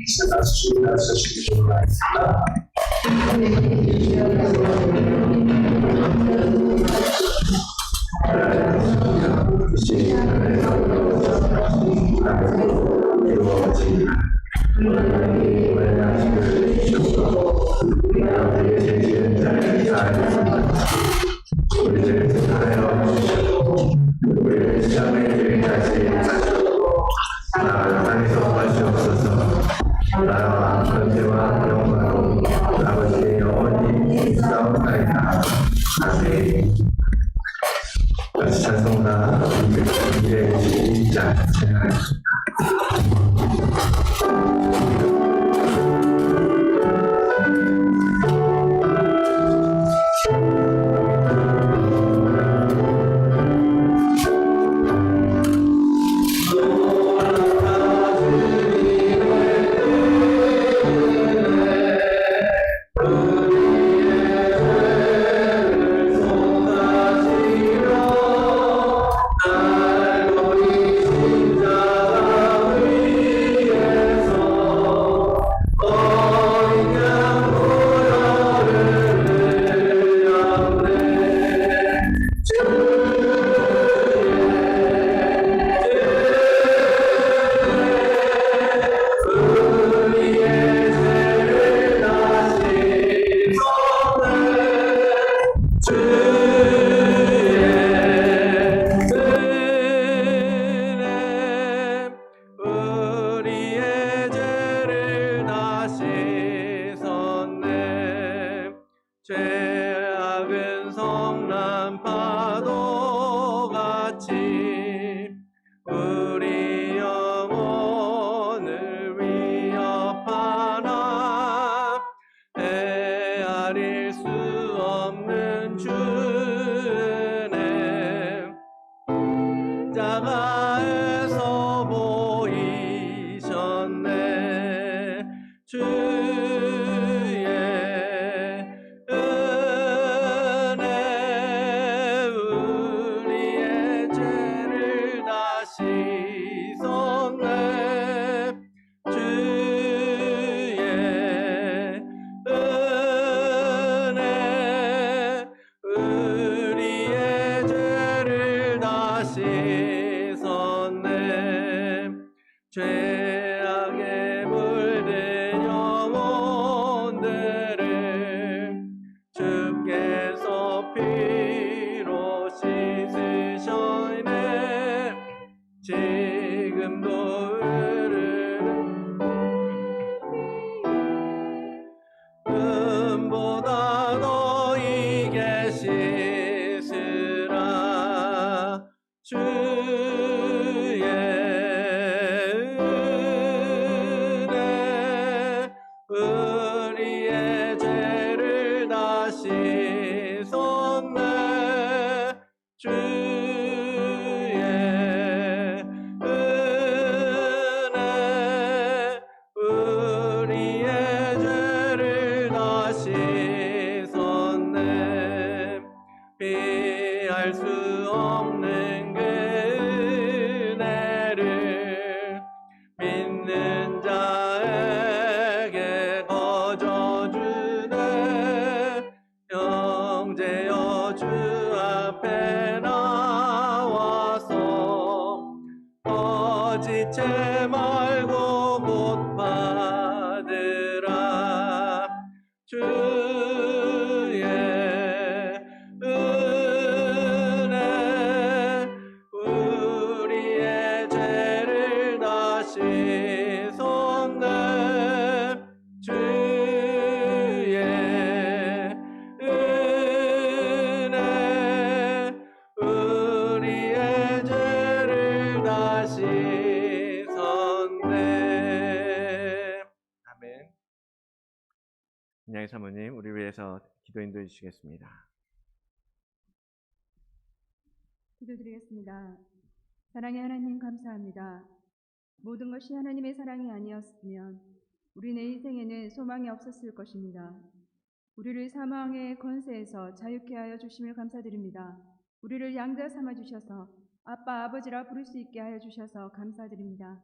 现在是在持续出来나라와 권세와 영광으로 아버지의 영원히 싸움나이다. 아멘. 다시 찬송가 222장 찬양하겠습니다. 죄악은 성난 파도같이 우리 영혼을 위협하나 헤아릴 수 없는 주은혜 자가에서 보이셨네. 죄악에 물든 영혼들을 주께서 피로 씻으셨네. 지금도 흐르는 금보다 너희게 씻으라. 우리의 죄를 다 씻었네. 주의 은혜 우리의 죄를 다 씻었네. 피할 수 없는 그 은혜를 믿는 자에게 거저주네. 형제여 주 앞에 나와서 거짓죄 말고 곧 받으라. 주의 은혜 우리의 죄를 다 씻었네. 주의 은혜 우리의 죄를 다 씻었네. 아멘. 인양의 사모님 우리 위해서 기도 인도해 주시겠습니다. 기도드리겠습니다. 사랑의 하나님 감사합니다. 모든 것이 하나님의 사랑이 아니었으면 우리 내 인생에는 소망이 없었을 것입니다. 우리를 사망의 권세에서 자유케 하여 주심을 감사드립니다. 우리를 양자 삼아 주셔서 아빠 아버지라 부를 수 있게 하여 주셔서 감사드립니다.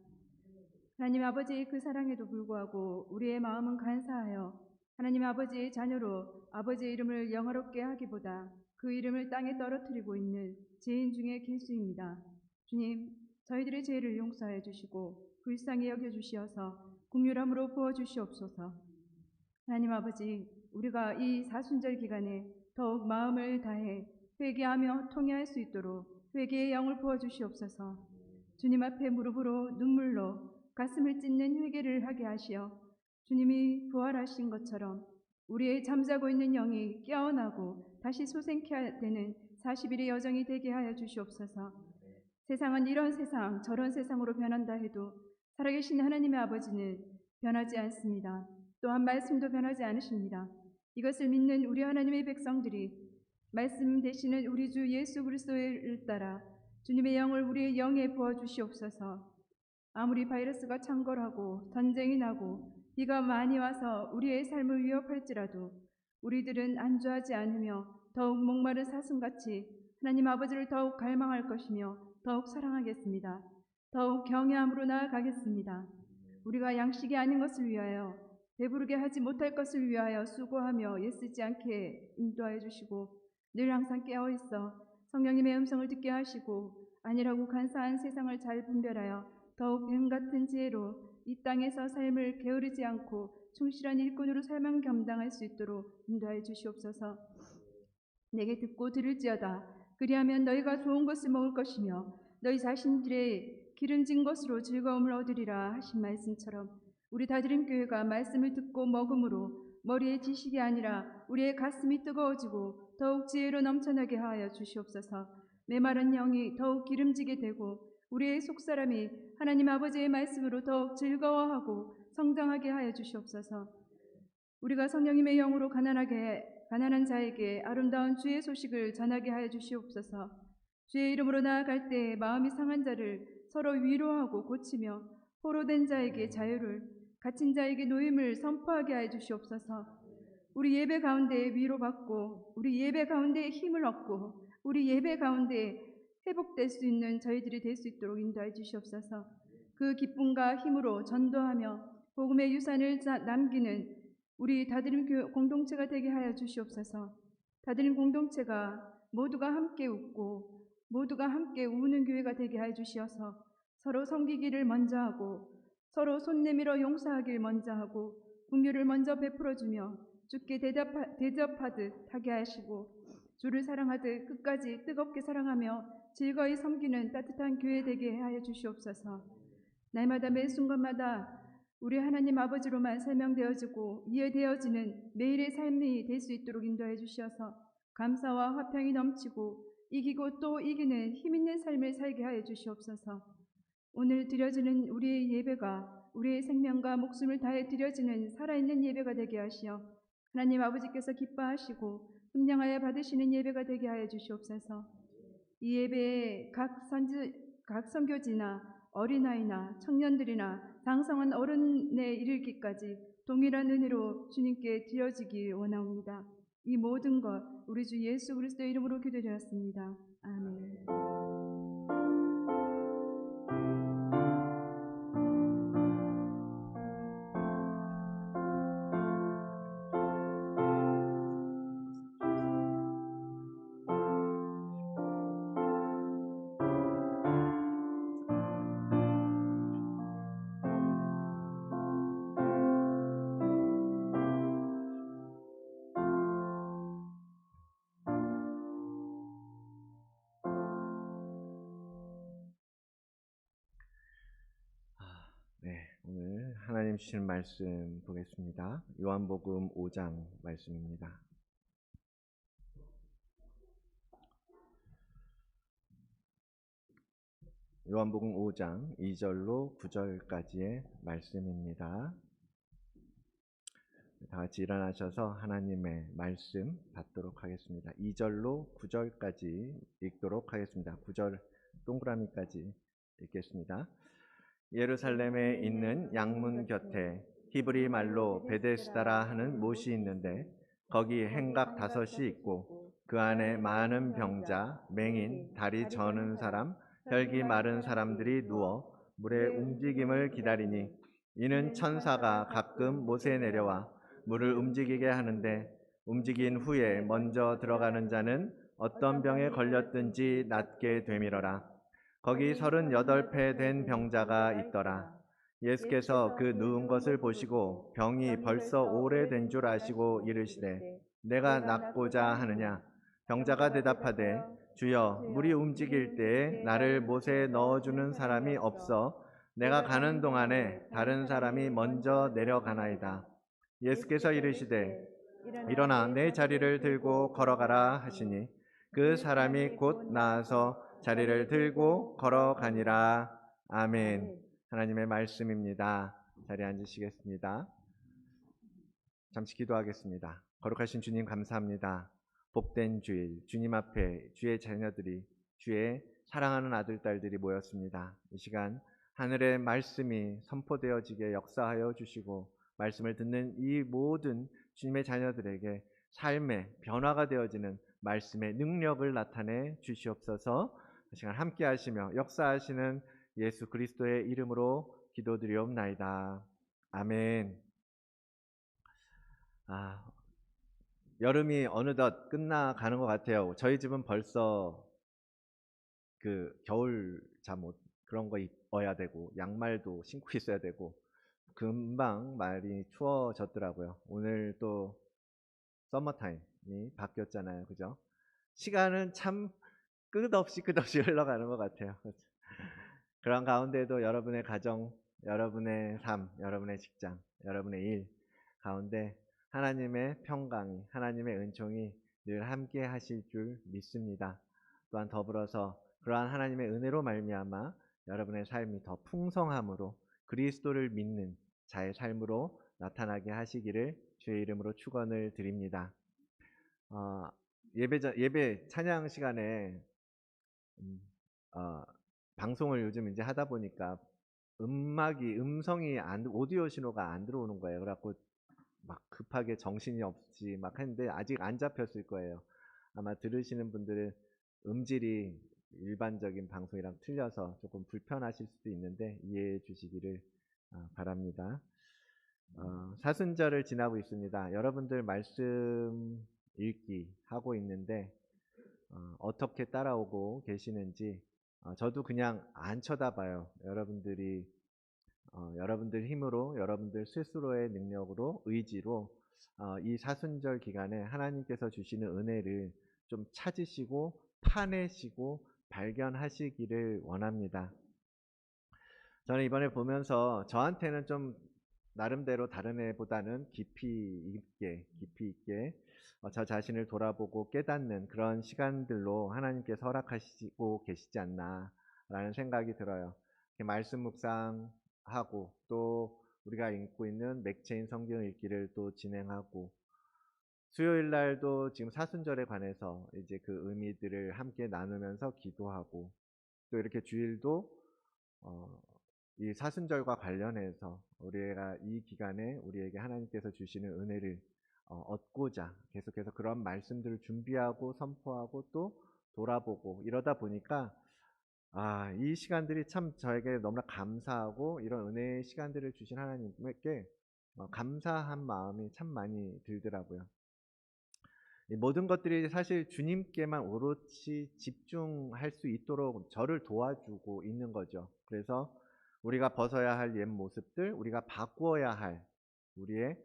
하나님 아버지의 그 사랑에도 불구하고 우리의 마음은 간사하여 하나님 아버지의 자녀로 아버지의 이름을 영화롭게 하기보다 그 이름을 땅에 떨어뜨리고 있는 죄인 중에 개수입니다. 주님, 저희들의 죄를 용서해 주시고 불쌍히 여겨 주시어서 긍휼함으로 부어 주시옵소서. 하나님 아버지, 우리가 이 사순절 기간에 더욱 마음을 다해 회개하며 통회할 수 있도록 회개의 영을 부어 주시옵소서. 주님 앞에 무릎으로 눈물로 가슴을 찢는 회개를 하게 하시어 주님이 부활하신 것처럼 우리의 잠자고 있는 영이 깨어나고 다시 소생케 되는 40일의 여정이 되게 하여 주시옵소서. 세상은 이런 세상 저런 세상으로 변한다 해도 살아계신 하나님의 아버지는 변하지 않습니다. 또한 말씀도 변하지 않으십니다. 이것을 믿는 우리 하나님의 백성들이 말씀 되시는 우리 주 예수 그리스도를 따라 주님의 영을 우리의 영에 부어 주시옵소서. 아무리 바이러스가 창궐하고 전쟁이 나고 비가 많이 와서 우리의 삶을 위협할지라도 우리들은 안주하지 않으며 더욱 목마른 사슴같이 하나님 아버지를 더욱 갈망할 것이며 더욱 사랑하겠습니다. 더욱 경외함으로 나아가겠습니다. 우리가 양식이 아닌 것을 위하여 배부르게 하지 못할 것을 위하여 수고하며 애쓰지 않게 인도하여 주시고 늘 항상 깨어있어 성령님의 음성을 듣게 하시고 아니라고 간사한 세상을 잘 분별하여 더욱 뱀 같은 지혜로 이 땅에서 삶을 게으르지 않고 충실한 일꾼으로 삶을 감당할 수 있도록 인도하여 주시옵소서. 내게 듣고 들을지어다. 그리하면 너희가 좋은 것을 먹을 것이며 너희 자신들의 기름진 것으로 즐거움을 얻으리라 하신 말씀처럼 우리 다드림교회가 말씀을 듣고 먹음으로 머리의 지식이 아니라 우리의 가슴이 뜨거워지고 더욱 지혜로 넘쳐나게 하여 주시옵소서. 메마른 영이 더욱 기름지게 되고 우리의 속사람이 하나님 아버지의 말씀으로 더욱 즐거워하고 성장하게 하여 주시옵소서. 우리가 성령님의 영으로 가난한 자에게 아름다운 주의 소식을 전하게 하여 주시옵소서. 주의 이름으로 나아갈 때 마음이 상한 자를 서로 위로하고 고치며 포로된 자에게 자유를, 갇힌 자에게 노임을 선포하게 하여 주시옵소서. 우리 예배 가운데 위로받고 우리 예배 가운데 힘을 얻고 우리 예배 가운데 회복될 수 있는 저희들이 될 수 있도록 인도해 주시옵소서. 그 기쁨과 힘으로 전도하며 복음의 유산을 남기는 우리 다드림 공동체가 되게 하여 주시옵소서. 다드림 공동체가 모두가 함께 웃고 모두가 함께 우는 교회가 되게 하여 주시어서 서로 섬기기를 먼저 하고 서로 손 내밀어 용서하길 먼저 하고 긍휼을 먼저 베풀어주며 주께 대접하듯 하게 하시고 주를 사랑하듯 끝까지 뜨겁게 사랑하며 즐거이 섬기는 따뜻한 교회 되게 하여 주시옵소서. 날마다 매 순간마다 우리 하나님 아버지로만 설명되어지고 이해되어지는 매일의 삶이 될 수 있도록 인도해 주시어서 감사와 화평이 넘치고 이기고 또 이기는 힘있는 삶을 살게 하여 주시옵소서. 오늘 드려지는 우리의 예배가 우리의 생명과 목숨을 다해 드려지는 살아있는 예배가 되게 하시어 하나님 아버지께서 기뻐하시고 순량하여 받으시는 예배가 되게 하여 주시옵소서. 이 예배에 각 선교지나 어린아이나 청년들이나 장성한 어른에 이르기까지 동일한 은혜로 주님께 드려지기 원하옵니다. 이 모든 것 우리 주 예수 그리스도의 이름으로 기도드렸습니다. 아멘. 네, 오늘 하나님 주시는 말씀 보겠습니다. 요한복음 5장 말씀입니다. 요한복음 5장 2절로 9절까지의 말씀입니다. 다 같이 일어나셔서 하나님의 말씀 받도록 하겠습니다. 2절로 9절까지 읽도록 하겠습니다. 9절 동그라미까지 읽겠습니다. 예루살렘에 있는 양문 곁에 히브리 말로 베데스다라 하는 못이 있는데 거기 행각 5이 있고 그 안에 많은 병자, 맹인, 다리 저는 사람, 혈기 마른 사람들이 누워 물의 움직임을 기다리니 이는 천사가 가끔 못에 내려와 물을 움직이게 하는데 움직인 후에 먼저 들어가는 자는 어떤 병에 걸렸든지 낫게 되밀어라. 거기 38배 된 병자가 있더라. 예수께서 그 누운 것을 보시고 병이 벌써 오래된 줄 아시고 이르시되 내가 낫고자 하느냐. 병자가 대답하되 주여 물이 움직일 때에 나를 못에 넣어주는 사람이 없어 내가 가는 동안에 다른 사람이 먼저 내려가나이다. 예수께서 이르시되 일어나 내 자리를 들고 걸어가라 하시니 그 사람이 곧 나아서 자리를 들고 걸어가니라. 아멘. 하나님의 말씀입니다. 자리에 앉으시겠습니다. 잠시 기도하겠습니다. 거룩하신 주님 감사합니다. 복된 주일, 주님 앞에 주의 자녀들이, 주의 사랑하는 아들, 딸들이 모였습니다. 이 시간 하늘의 말씀이 선포되어지게 역사하여 주시고 말씀을 듣는 이 모든 주님의 자녀들에게 삶의 변화가 되어지는 말씀의 능력을 나타내 주시옵소서. 이 시간 함께 하시며 역사하시는 예수 그리스도의 이름으로 기도드리옵나이다. 아멘. 여름이 어느덧 끝나가는 것 같아요. 저희 집은 벌써 그 겨울 잠옷 그런 거 입어야 되고 양말도 신고 있어야 되고 금방 많이 추워졌더라고요. 오늘 또 서머타임이 바뀌었잖아요. 그죠? 시간은 참 끝없이 흘러가는 것 같아요. 그런 가운데도 여러분의 가정, 여러분의 삶, 여러분의 직장, 여러분의 일 가운데 하나님의 평강이, 하나님의 은총이 늘 함께 하실 줄 믿습니다. 또한 더불어서 그러한 하나님의 은혜로 말미암아 여러분의 삶이 더 풍성함으로 그리스도를 믿는 자의 삶으로 나타나게 하시기를 주의 이름으로 축원을 드립니다. 예배 찬양 시간에 방송을 요즘 이제 하다 보니까 음성이 오디오 신호가 안 들어오는 거예요. 그래갖고 막 급하게 정신이 없이 막 했는데 아직 안 잡혔을 거예요. 아마 들으시는 분들은 음질이 일반적인 방송이랑 틀려서 조금 불편하실 수도 있는데 이해해 주시기를 바랍니다. 사순절을 지나고 있습니다. 여러분들 말씀 읽기 하고 있는데 어떻게 따라오고 계시는지 저도 그냥 안 쳐다봐요. 여러분들 힘으로, 여러분들 스스로의 능력으로, 의지로 이 사순절 기간에 하나님께서 주시는 은혜를 좀 찾으시고 파내시고 발견하시기를 원합니다. 저는 이번에 보면서 저한테는 좀 나름대로 다른 애보다는 깊이 있게 저 자신을 돌아보고 깨닫는 그런 시간들로 하나님께서 허락하시고 계시지 않나라는 생각이 들어요. 말씀 묵상하고 또 우리가 읽고 있는 맥체인 성경 읽기를 또 진행하고 수요일 날도 지금 사순절에 관해서 이제 그 의미들을 함께 나누면서 기도하고 또 이렇게 주일도 이 사순절과 관련해서 우리가 이 기간에 우리에게 하나님께서 주시는 은혜를 얻고자 계속해서 그런 말씀들을 준비하고 선포하고 또 돌아보고 이러다 보니까 이 시간들이 참 저에게 너무나 감사하고 이런 은혜의 시간들을 주신 하나님께 감사한 마음이 참 많이 들더라고요. 이 모든 것들이 사실 주님께만 오롯이 집중할 수 있도록 저를 도와주고 있는 거죠. 그래서 우리가 벗어야 할 옛 모습들, 우리가 바꾸어야 할 우리의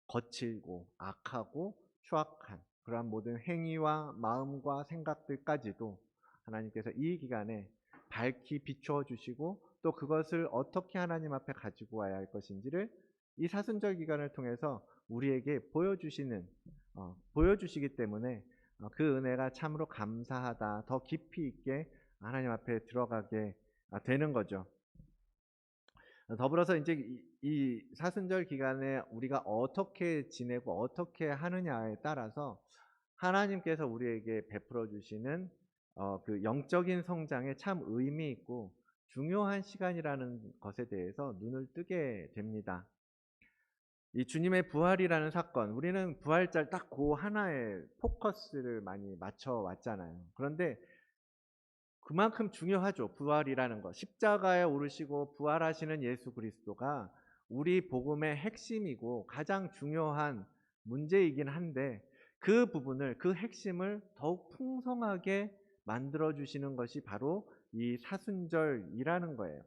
거칠고 악하고 추악한 그러한 모든 행위와 마음과 생각들까지도 하나님께서 이 기간에 밝히 비추어 주시고 또 그것을 어떻게 하나님 앞에 가지고 와야 할 것인지를 이 사순절 기간을 통해서 우리에게 보여주시기 때문에 그 은혜가 참으로 감사하다, 더 깊이 있게 하나님 앞에 들어가게 되는 거죠. 더불어서 이제 이 사순절 기간에 우리가 어떻게 지내고 어떻게 하느냐에 따라서 하나님께서 우리에게 베풀어 주시는 그 영적인 성장에 참 의미 있고 중요한 시간이라는 것에 대해서 눈을 뜨게 됩니다. 이 주님의 부활이라는 사건, 우리는 부활절 딱 그 하나에 포커스를 많이 맞춰 왔잖아요. 그런데 그만큼 중요하죠. 부활이라는 것. 십자가에 오르시고 부활하시는 예수 그리스도가 우리 복음의 핵심이고 가장 중요한 문제이긴 한데 그 부분을, 그 핵심을 더욱 풍성하게 만들어 주시는 것이 바로 이 사순절이라는 거예요.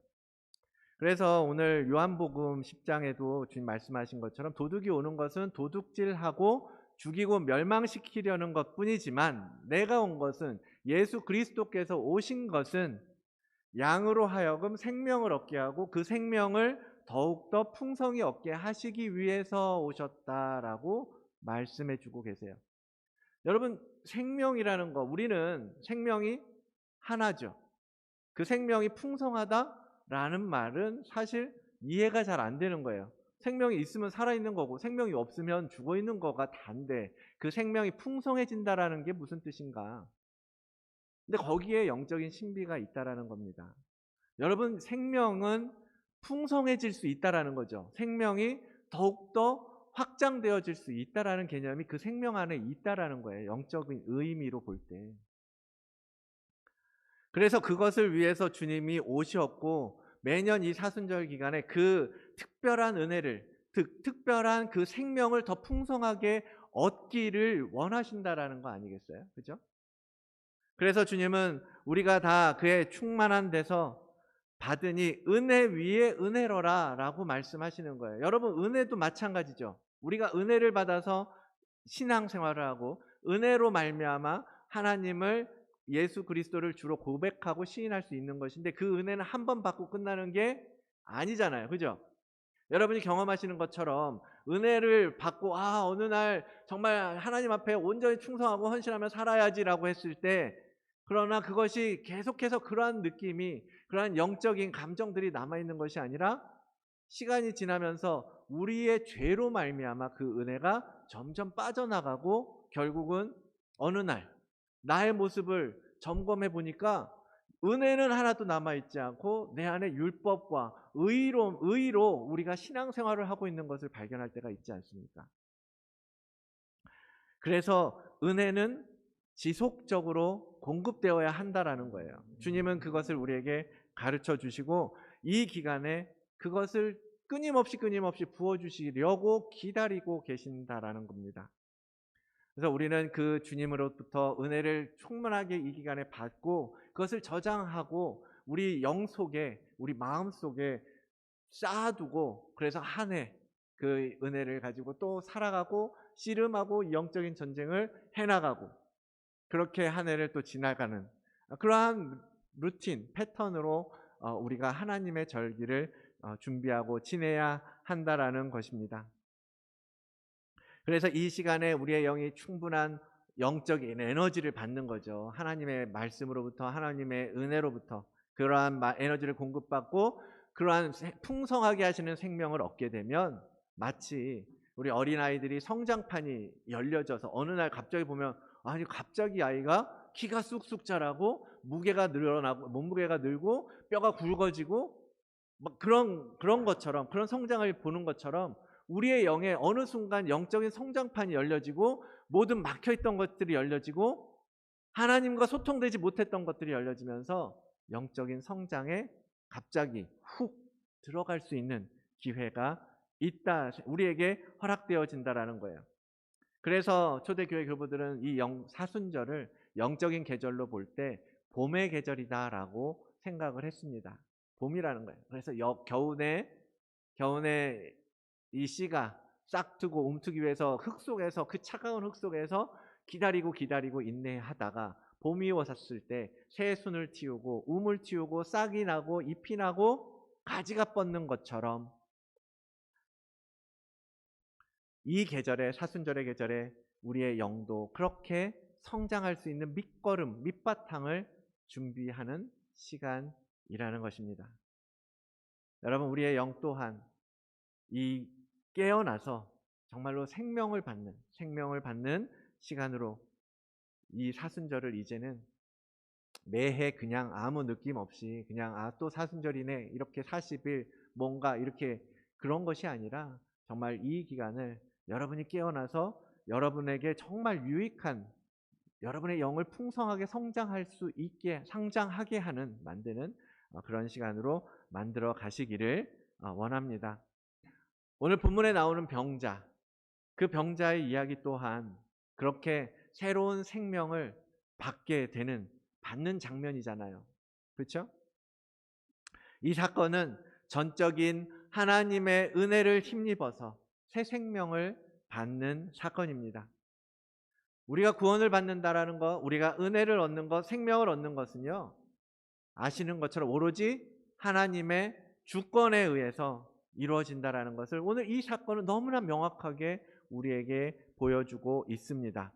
그래서 오늘 요한복음 10장에도 주님 말씀하신 것처럼 도둑이 오는 것은 도둑질하고 죽이고 멸망시키려는 것뿐이지만 내가 온 것은, 예수 그리스도께서 오신 것은 양으로 하여금 생명을 얻게 하고 그 생명을 더욱더 풍성히 얻게 하시기 위해서 오셨다라고 말씀해 주고 계세요. 여러분, 생명이라는 거, 우리는 생명이 하나죠. 그 생명이 풍성하다라는 말은 사실 이해가 잘 안 되는 거예요. 생명이 있으면 살아있는 거고 생명이 없으면 죽어있는 거가 다인데 그 생명이 풍성해진다라는 게 무슨 뜻인가? 근데 거기에 영적인 신비가 있다라는 겁니다. 여러분, 생명은 풍성해질 수 있다라는 거죠. 생명이 더욱더 확장되어질 수 있다라는 개념이 그 생명 안에 있다라는 거예요. 영적인 의미로 볼 때. 그래서 그것을 위해서 주님이 오셨고 매년 이 사순절 기간에 그 특별한 은혜를, 특별한 그 생명을 더 풍성하게 얻기를 원하신다라는 거 아니겠어요? 그죠? 그래서 주님은 우리가 다 그의 충만한 데서 받으니 은혜 위에 은혜로라 라고 말씀하시는 거예요. 여러분, 은혜도 마찬가지죠. 우리가 은혜를 받아서 신앙생활을 하고 은혜로 말미암아 하나님을, 예수 그리스도를 주로 고백하고 시인할 수 있는 것인데 그 은혜는 한 번 받고 끝나는 게 아니잖아요. 그죠? 여러분이 경험하시는 것처럼 은혜를 받고 어느 날 정말 하나님 앞에 온전히 충성하고 헌신하며 살아야지라고 했을 때, 그러나 그것이 계속해서 그러한 느낌이, 그러한 영적인 감정들이 남아있는 것이 아니라 시간이 지나면서 우리의 죄로 말미암아 그 은혜가 점점 빠져나가고 결국은 어느 날 나의 모습을 점검해 보니까 은혜는 하나도 남아있지 않고 내 안에 율법과 의로 우리가 신앙생활을 하고 있는 것을 발견할 때가 있지 않습니까? 그래서 은혜는 지속적으로 공급되어야 한다라는 거예요. 주님은 그것을 우리에게 가르쳐 주시고 이 기간에 그것을 끊임없이 부어주시려고 기다리고 계신다라는 겁니다. 그래서 우리는 그 주님으로부터 은혜를 충만하게 이 기간에 받고 그것을 저장하고 우리 영 속에, 우리 마음 속에 쌓아두고, 그래서 한 해 그 은혜를 가지고 또 살아가고 씨름하고 영적인 전쟁을 해나가고 그렇게 한 해를 또 지나가는 그러한 루틴, 패턴으로 우리가 하나님의 절기를 준비하고 지내야 한다라는 것입니다. 그래서 이 시간에 우리의 영이 충분한 영적인 에너지를 받는 거죠. 하나님의 말씀으로부터, 하나님의 은혜로부터 그러한 에너지를 공급받고 그러한 풍성하게 하시는 생명을 얻게 되면 마치 우리 어린아이들이 성장판이 열려져서 어느 날 갑자기 보면 갑자기 아이가 키가 쑥쑥 자라고 무게가 늘어나고 몸무게가 늘고 뼈가 굵어지고 막 그런 것처럼, 그런 성장을 보는 것처럼 우리의 영에 어느 순간 영적인 성장판이 열려지고 모든 막혀있던 것들이 열려지고 하나님과 소통되지 못했던 것들이 열려지면서 영적인 성장에 갑자기 훅 들어갈 수 있는 기회가 있다, 우리에게 허락되어진다라는 거예요. 그래서 초대교회 교부들은 이 사순절을 영적인 계절로 볼 때 봄의 계절이다라고 생각을 했습니다. 봄이라는 거예요. 그래서 겨우내 이 씨가 싹트고 움트기 위해서 그 차가운 흙 속에서 기다리고 인내하다가 봄이 왔을 때 새순을 틔우고 우물 틔우고 싹이 나고 잎이 나고 가지가 뻗는 것처럼 이 계절에, 사순절의 계절에 우리의 영도 그렇게 성장할 수 있는 밑바탕을 준비하는 시간이라는 것입니다. 여러분, 우리의 영 또한 이 깨어나서 정말로 생명을 받는 시간으로 이 사순절을 이제는 매해 그냥 아무 느낌 없이 그냥 또 사순절이네 이렇게 40일 뭔가 이렇게 그런 것이 아니라 정말 이 기간을 여러분이 깨어나서 여러분에게 정말 유익한 여러분의 영을 풍성하게 성장할 수 있게 성장하게 하는 만드는 그런 시간으로 만들어 가시기를 원합니다. 오늘 본문에 나오는 병자, 그 병자의 이야기 또한 그렇게 새로운 생명을 받는 장면이잖아요. 그렇죠? 이 사건은 전적인 하나님의 은혜를 힘입어서 새 생명을 받는 사건입니다. 우리가 구원을 받는다라는 것, 우리가 은혜를 얻는 것, 생명을 얻는 것은요, 아시는 것처럼 오로지 하나님의 주권에 의해서 이루어진다라는 것을 오늘 이 사건은 너무나 명확하게 우리에게 보여주고 있습니다.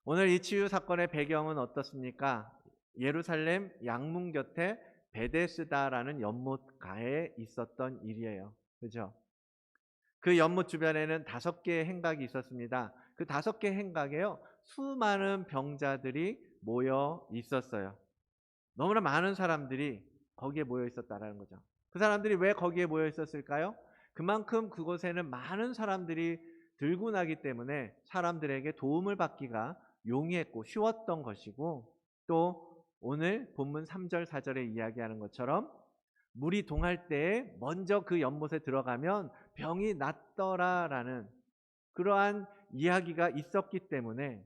오늘 이 치유 사건의 배경은 어떻습니까? 예루살렘 양문 곁에 베데스다라는 연못가에 있었던 일이에요. 그죠? 그 연못 주변에는 5개의 행각이 있었습니다. 그 5개 행각에요, 수많은 병자들이 모여 있었어요. 너무나 많은 사람들이 거기에 모여 있었다라는 거죠. 그 사람들이 왜 거기에 모여 있었을까요? 그만큼 그곳에는 많은 사람들이 들고 나기 때문에 사람들에게 도움을 받기가 용이했고 쉬웠던 것이고, 또 오늘 본문 3절 4절에 이야기하는 것처럼 물이 동할 때에 먼저 그 연못에 들어가면 병이 낫더라라는 그러한 이야기가 있었기 때문에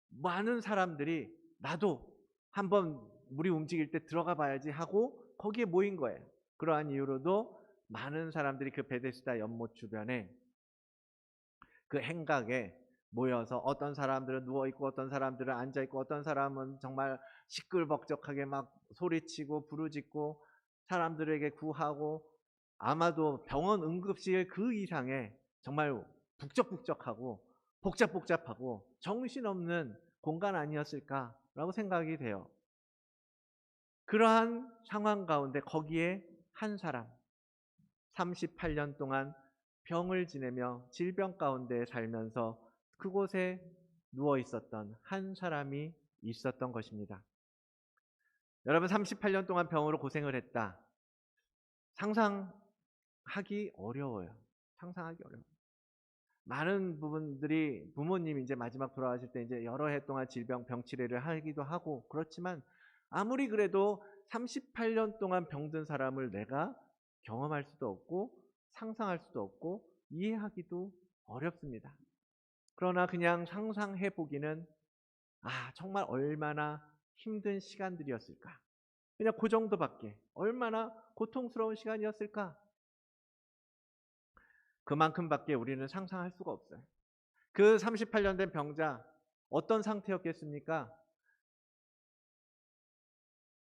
많은 사람들이 나도 한번 물이 움직일 때 들어가 봐야지 하고 거기에 모인 거예요. 그러한 이유로도 많은 사람들이 그 베데스다 연못 주변에 그 행각에 모여서 어떤 사람들은 누워있고 어떤 사람들은 앉아있고 어떤 사람은 정말 시끌벅적하게 막 소리치고 부르짖고 사람들에게 구하고, 아마도 병원 응급실 그 이상의 정말 북적북적하고 복잡복잡하고 정신없는 공간 아니었을까라고 생각이 돼요. 그러한 상황 가운데 거기에 한 사람, 38년 동안 병을 지내며 질병 가운데 살면서 그곳에 누워 있었던 한 사람이 있었던 것입니다. 여러분, 38년 동안 병으로 고생을 했다. 상상하기 어려워요. 상상하기 어려워요. 많은 부분들이 부모님이 이제 마지막 돌아가실 때 이제 여러 해 동안 질병 병치레를 하기도 하고 그렇지만, 아무리 그래도 38년 동안 병든 사람을 내가 경험할 수도 없고 상상할 수도 없고 이해하기도 어렵습니다. 그러나 그냥 상상해 보기는 정말 얼마나 힘든 시간들이었을까. 그냥 그 정도밖에. 얼마나 고통스러운 시간이었을까. 그만큼밖에 우리는 상상할 수가 없어요. 그 38년 된 병자 어떤 상태였겠습니까?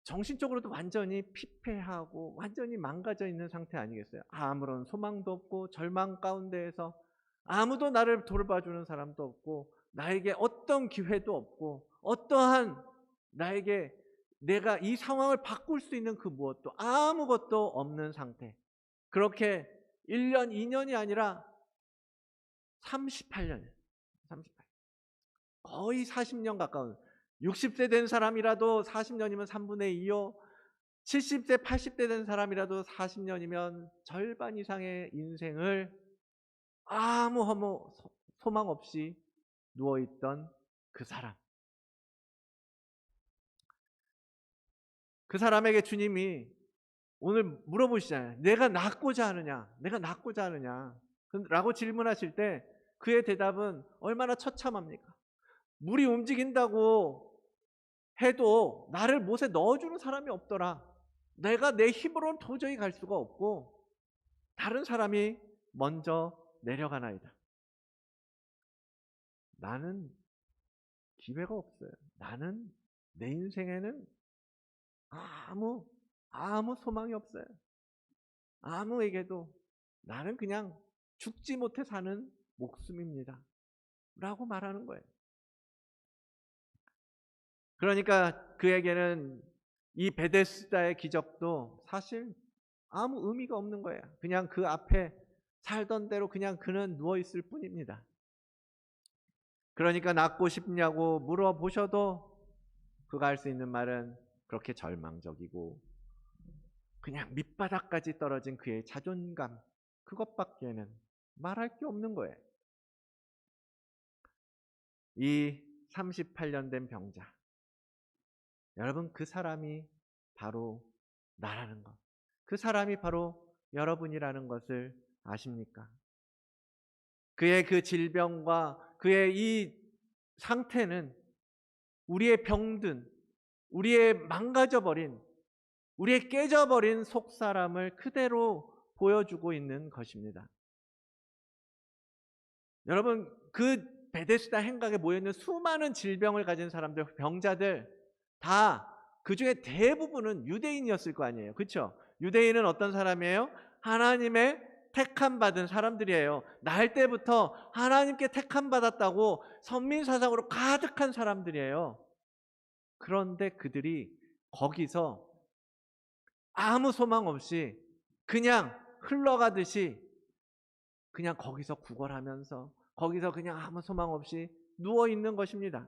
정신적으로도 완전히 피폐하고 완전히 망가져 있는 상태 아니겠어요? 아무런 소망도 없고 절망 가운데에서 아무도 나를 돌봐주는 사람도 없고 나에게 어떤 기회도 없고 어떠한 나에게 내가 이 상황을 바꿀 수 있는 그 무엇도 아무것도 없는 상태. 그렇게 1년, 2년이 아니라 38년, 38년. 거의 40년 가까운, 60세 된 사람이라도 40년이면 3분의 2요. 70세, 80대 된 사람이라도 40년이면 절반 이상의 인생을 아무 소망 없이 누워있던 그 사람. 그 사람에게 주님이 오늘 물어보시잖아요. 내가 낫고자 하느냐? 내가 낫고자 하느냐? 라고 질문하실 때 그의 대답은 얼마나 처참합니까? 물이 움직인다고 해도 나를 못에 넣어주는 사람이 없더라. 내가 내 힘으로는 도저히 갈 수가 없고 다른 사람이 먼저 내려가나이다. 나는 기회가 없어요. 나는 내 인생에는 아무 소망이 없어요. 아무에게도 나는 그냥 죽지 못해 사는 목숨입니다. 라고 말하는 거예요. 그러니까 그에게는 이 베데스다의 기적도 사실 아무 의미가 없는 거예요. 그냥 그 앞에 살던 대로 그냥 그는 누워있을 뿐입니다. 그러니까 낫고 싶냐고 물어보셔도 그가 할 수 있는 말은 그렇게 절망적이고 그냥 밑바닥까지 떨어진 그의 자존감, 그것밖에는 말할 게 없는 거예요. 이 38년 된 병자. 여러분, 그 사람이 바로 나라는 것. 그 사람이 바로 여러분이라는 것을 아십니까? 그의 그 질병과 그의 이 상태는 우리의 병든, 우리의 망가져버린, 우리의 깨져버린 속사람을 그대로 보여주고 있는 것입니다. 여러분, 그 베데스다 행각에 모여있는 수많은 질병을 가진 사람들, 병자들 다 그중에 대부분은 유대인이었을 거 아니에요. 그렇죠? 유대인은 어떤 사람이에요? 하나님의 택함 받은 사람들이에요. 날 때부터 하나님께 택함 받았다고 선민 사상으로 가득한 사람들이에요. 그런데 그들이 거기서 아무 소망 없이 그냥 흘러가듯이 그냥 거기서 구걸하면서 거기서 그냥 아무 소망 없이 누워 있는 것입니다.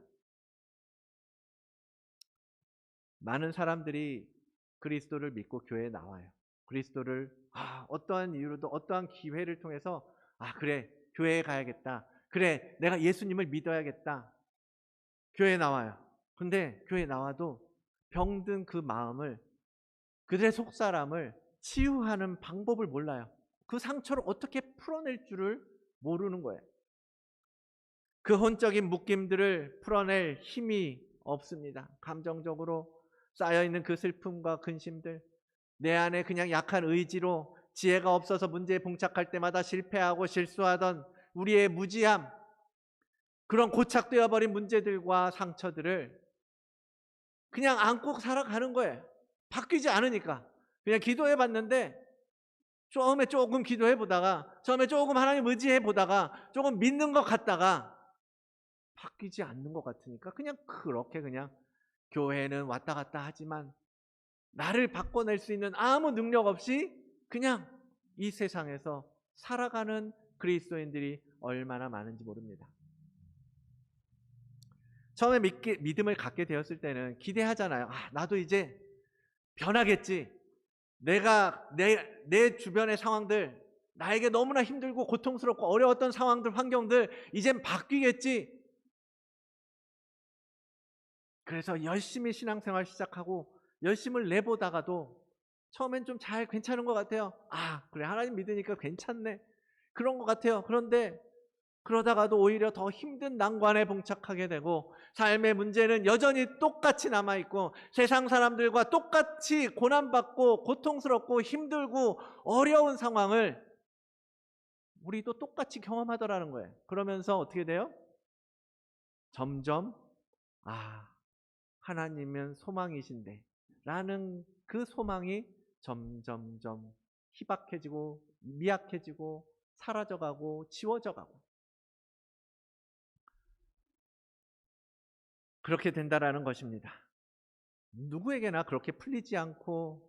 많은 사람들이 그리스도를 믿고 교회에 나와요. 그리스도를 어떠한 이유로도 어떠한 기회를 통해서 그래, 교회에 가야겠다. 그래, 내가 예수님을 믿어야겠다. 교회에 나와요. 근데 교회에 나와도 병든 그 마음을, 그들의 속사람을 치유하는 방법을 몰라요. 그 상처를 어떻게 풀어낼 줄을 모르는 거예요. 그 혼적인 묶임들을 풀어낼 힘이 없습니다. 감정적으로 쌓여있는 그 슬픔과 근심들, 내 안에 그냥 약한 의지로 지혜가 없어서 문제에 봉착할 때마다 실패하고 실수하던 우리의 무지함, 그런 고착되어 버린 문제들과 상처들을 그냥 안고 살아가는 거예요. 바뀌지 않으니까. 그냥 기도해 봤는데 처음에 조금 기도해 보다가, 처음에 조금 하나님 의지해 보다가, 조금 믿는 것 같다가 바뀌지 않는 것 같으니까 그냥 그렇게 그냥 교회는 왔다 갔다 하지만 나를 바꿔낼 수 있는 아무 능력 없이 그냥 이 세상에서 살아가는 그리스도인들이 얼마나 많은지 모릅니다. 처음에 믿음을 갖게 되었을 때는 기대하잖아요. 나도 이제 변하겠지. 내가 내 주변의 상황들, 나에게 너무나 힘들고 고통스럽고 어려웠던 상황들, 환경들 이젠 바뀌겠지. 그래서 열심히 신앙생활 시작하고 열심을 내보다가도 처음엔 좀 잘 괜찮은 것 같아요. 그래, 하나님 믿으니까 괜찮네. 그런 것 같아요. 그런데 그러다가도 오히려 더 힘든 난관에 봉착하게 되고 삶의 문제는 여전히 똑같이 남아있고 세상 사람들과 똑같이 고난받고 고통스럽고 힘들고 어려운 상황을 우리도 똑같이 경험하더라는 거예요. 그러면서 어떻게 돼요? 점점 하나님은 소망이신데 라는 그 소망이 점점점 희박해지고 미약해지고 사라져가고 지워져가고 그렇게 된다라는 것입니다. 누구에게나 그렇게 풀리지 않고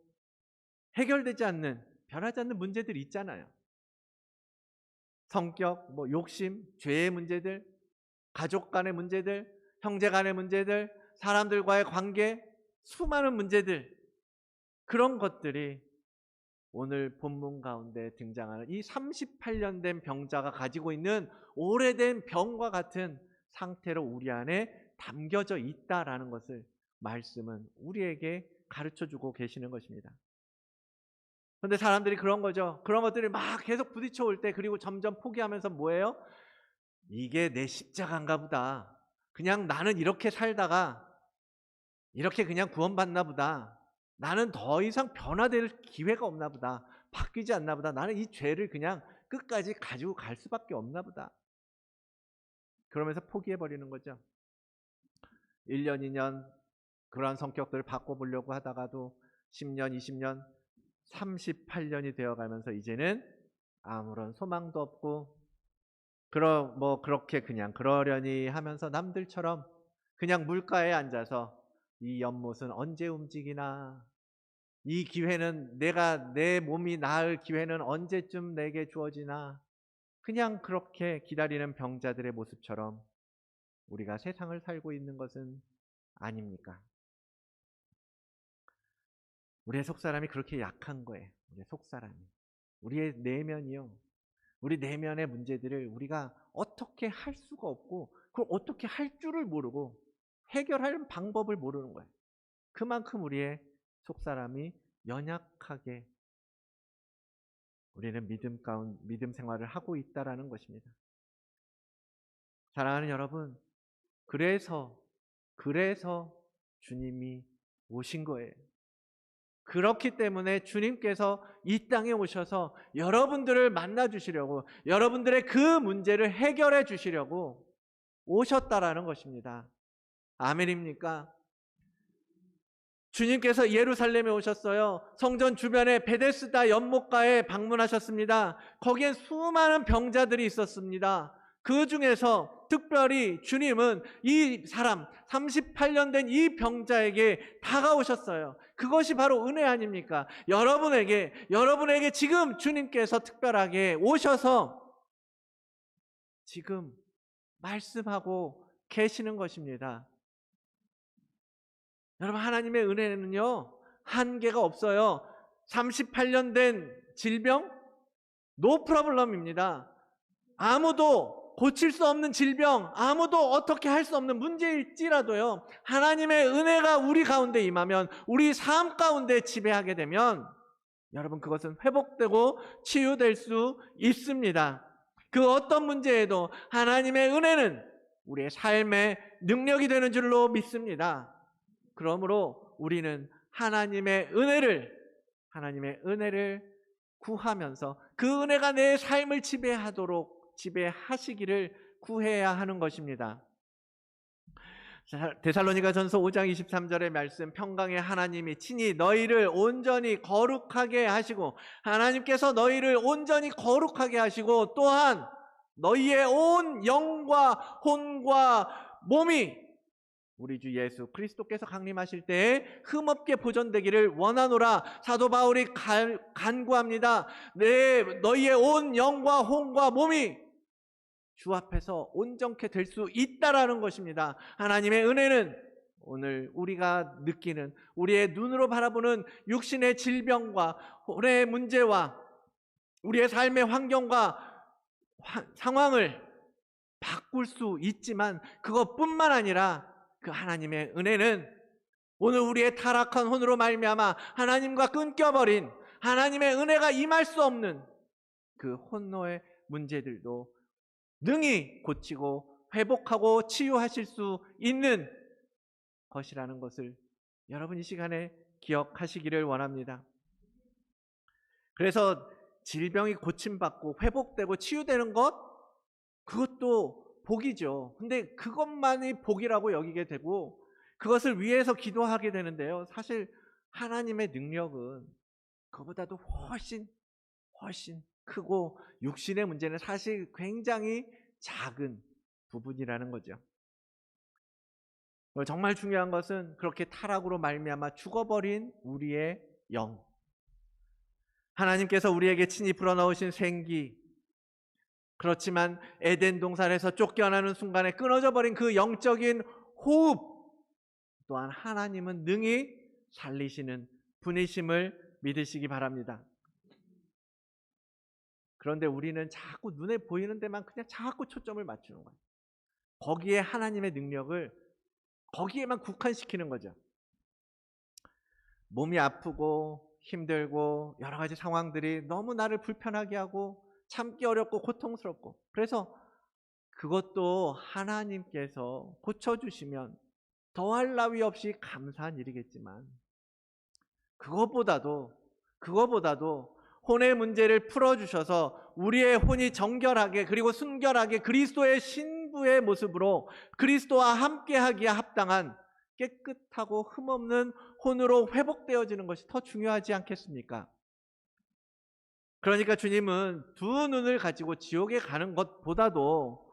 해결되지 않는, 변하지 않는 문제들이 있잖아요. 성격, 욕심, 죄의 문제들, 가족 간의 문제들, 형제 간의 문제들, 사람들과의 관계, 수많은 문제들, 그런 것들이 오늘 본문 가운데 등장하는 이 38년 된 병자가 가지고 있는 오래된 병과 같은 상태로 우리 안에 담겨져 있다라는 것을 말씀은 우리에게 가르쳐주고 계시는 것입니다. 그런데 사람들이 그런 거죠. 그런 것들을 막 계속 부딪혀 올 때, 그리고 점점 포기하면서 뭐예요? 이게 내 십자가인가 보다. 그냥 나는 이렇게 살다가 이렇게 그냥 구원받나 보다. 나는 더 이상 변화될 기회가 없나 보다. 바뀌지 않나 보다. 나는 이 죄를 그냥 끝까지 가지고 갈 수밖에 없나 보다. 그러면서 포기해버리는 거죠. 1년, 2년 그러한 성격들을 바꿔보려고 하다가도 10년, 20년, 38년이 되어가면서 이제는 아무런 소망도 없고 그렇게 그냥 그러려니 하면서 남들처럼 그냥 물가에 앉아서 이 연못은 언제 움직이나, 이 기회는 내 몸이 나을 기회는 언제쯤 내게 주어지나, 그냥 그렇게 기다리는 병자들의 모습처럼 우리가 세상을 살고 있는 것은 아닙니까? 우리의 속사람이 그렇게 약한 거예요. 우리의 속사람이. 우리의 내면이요. 우리 내면의 문제들을 우리가 어떻게 할 수가 없고 그걸 어떻게 할 줄을 모르고 해결할 방법을 모르는 거예요. 그만큼 우리의 속사람이 연약하게 우리는 믿음 생활을 하고 있다라는 것입니다. 사랑하는 여러분, 그래서 주님이 오신 거예요. 그렇기 때문에 주님께서 이 땅에 오셔서 여러분들을 만나 주시려고, 여러분들의 그 문제를 해결해 주시려고 오셨다라는 것입니다. 아멘입니까? 주님께서 예루살렘에 오셨어요. 성전 주변에 베데스다 연못가에 방문하셨습니다. 거기엔 수많은 병자들이 있었습니다. 그 중에서 특별히 주님은 이 사람 38년 된 이 병자에게 다가오셨어요. 그것이 바로 은혜 아닙니까? 여러분에게 지금 주님께서 특별하게 오셔서 지금 말씀하고 계시는 것입니다. 여러분, 하나님의 은혜는요, 한계가 없어요. 38년 된 질병, 노 프로블럼입니다. 아무도 고칠 수 없는 질병, 아무도 어떻게 할 수 없는 문제일지라도요, 하나님의 은혜가 우리 가운데 임하면, 우리 삶 가운데 지배하게 되면 여러분, 그것은 회복되고 치유될 수 있습니다. 그 어떤 문제에도 하나님의 은혜는 우리의 삶의 능력이 되는 줄로 믿습니다. 그러므로 우리는 하나님의 은혜를 구하면서 그 은혜가 내 삶을 지배하시기를 구해야 하는 것입니다. 데살로니가전서 5장 23절의 말씀, 평강의 하나님이 친히 너희를 온전히 거룩하게 하시고, 하나님께서 너희를 온전히 거룩하게 하시고, 또한 너희의 온 영과 혼과 몸이 우리 주 예수 그리스도께서 강림하실 때에 흠없게 보존되기를 원하노라. 사도 바울이 간구합니다. 너희의 온 영과 혼과 몸이 주 앞에서 온전케 될 수 있다라는 것입니다. 하나님의 은혜는 오늘 우리가 느끼는, 우리의 눈으로 바라보는 육신의 질병과 혼의 문제와 우리의 삶의 환경과 상황을 바꿀 수 있지만, 그것뿐만 아니라 그 하나님의 은혜는 오늘 우리의 타락한 혼으로 말미암아 하나님과 끊겨버린, 하나님의 은혜가 임할 수 없는 그 혼노의 문제들도 능히 고치고 회복하고 치유하실 수 있는 것이라는 것을 여러분 이 시간에 기억하시기를 원합니다. 그래서 질병이 고침받고 회복되고 치유되는 것, 그것도 복이죠. 근데 그것만이 복이라고 여기게 되고 그것을 위해서 기도하게 되는데요, 사실 하나님의 능력은 그보다도 훨씬 크고, 육신의 문제는 사실 굉장히 작은 부분이라는 거죠. 정말 중요한 것은 그렇게 타락으로 말미암아 죽어버린 우리의 영, 하나님께서 우리에게 친히 불어넣으신 생기, 그렇지만 에덴 동산에서 쫓겨나는 순간에 끊어져 버린 그 영적인 호흡 또한 하나님은 능히 살리시는 분이심을 믿으시기 바랍니다. 그런데 우리는 자꾸 눈에 보이는 데만 그냥 자꾸 초점을 맞추는 거예요. 거기에 하나님의 능력을 거기에만 국한시키는 거죠. 몸이 아프고 힘들고 여러 가지 상황들이 너무 나를 불편하게 하고 참기 어렵고 고통스럽고, 그래서 그것도 하나님께서 고쳐주시면 더할 나위 없이 감사한 일이겠지만, 그것보다도 혼의 문제를 풀어주셔서 우리의 혼이 정결하게 그리고 순결하게 그리스도의 신부의 모습으로 그리스도와 함께하기에 합당한 깨끗하고 흠없는 혼으로 회복되어지는 것이 더 중요하지 않겠습니까? 그러니까 주님은 두 눈을 가지고 지옥에 가는 것보다도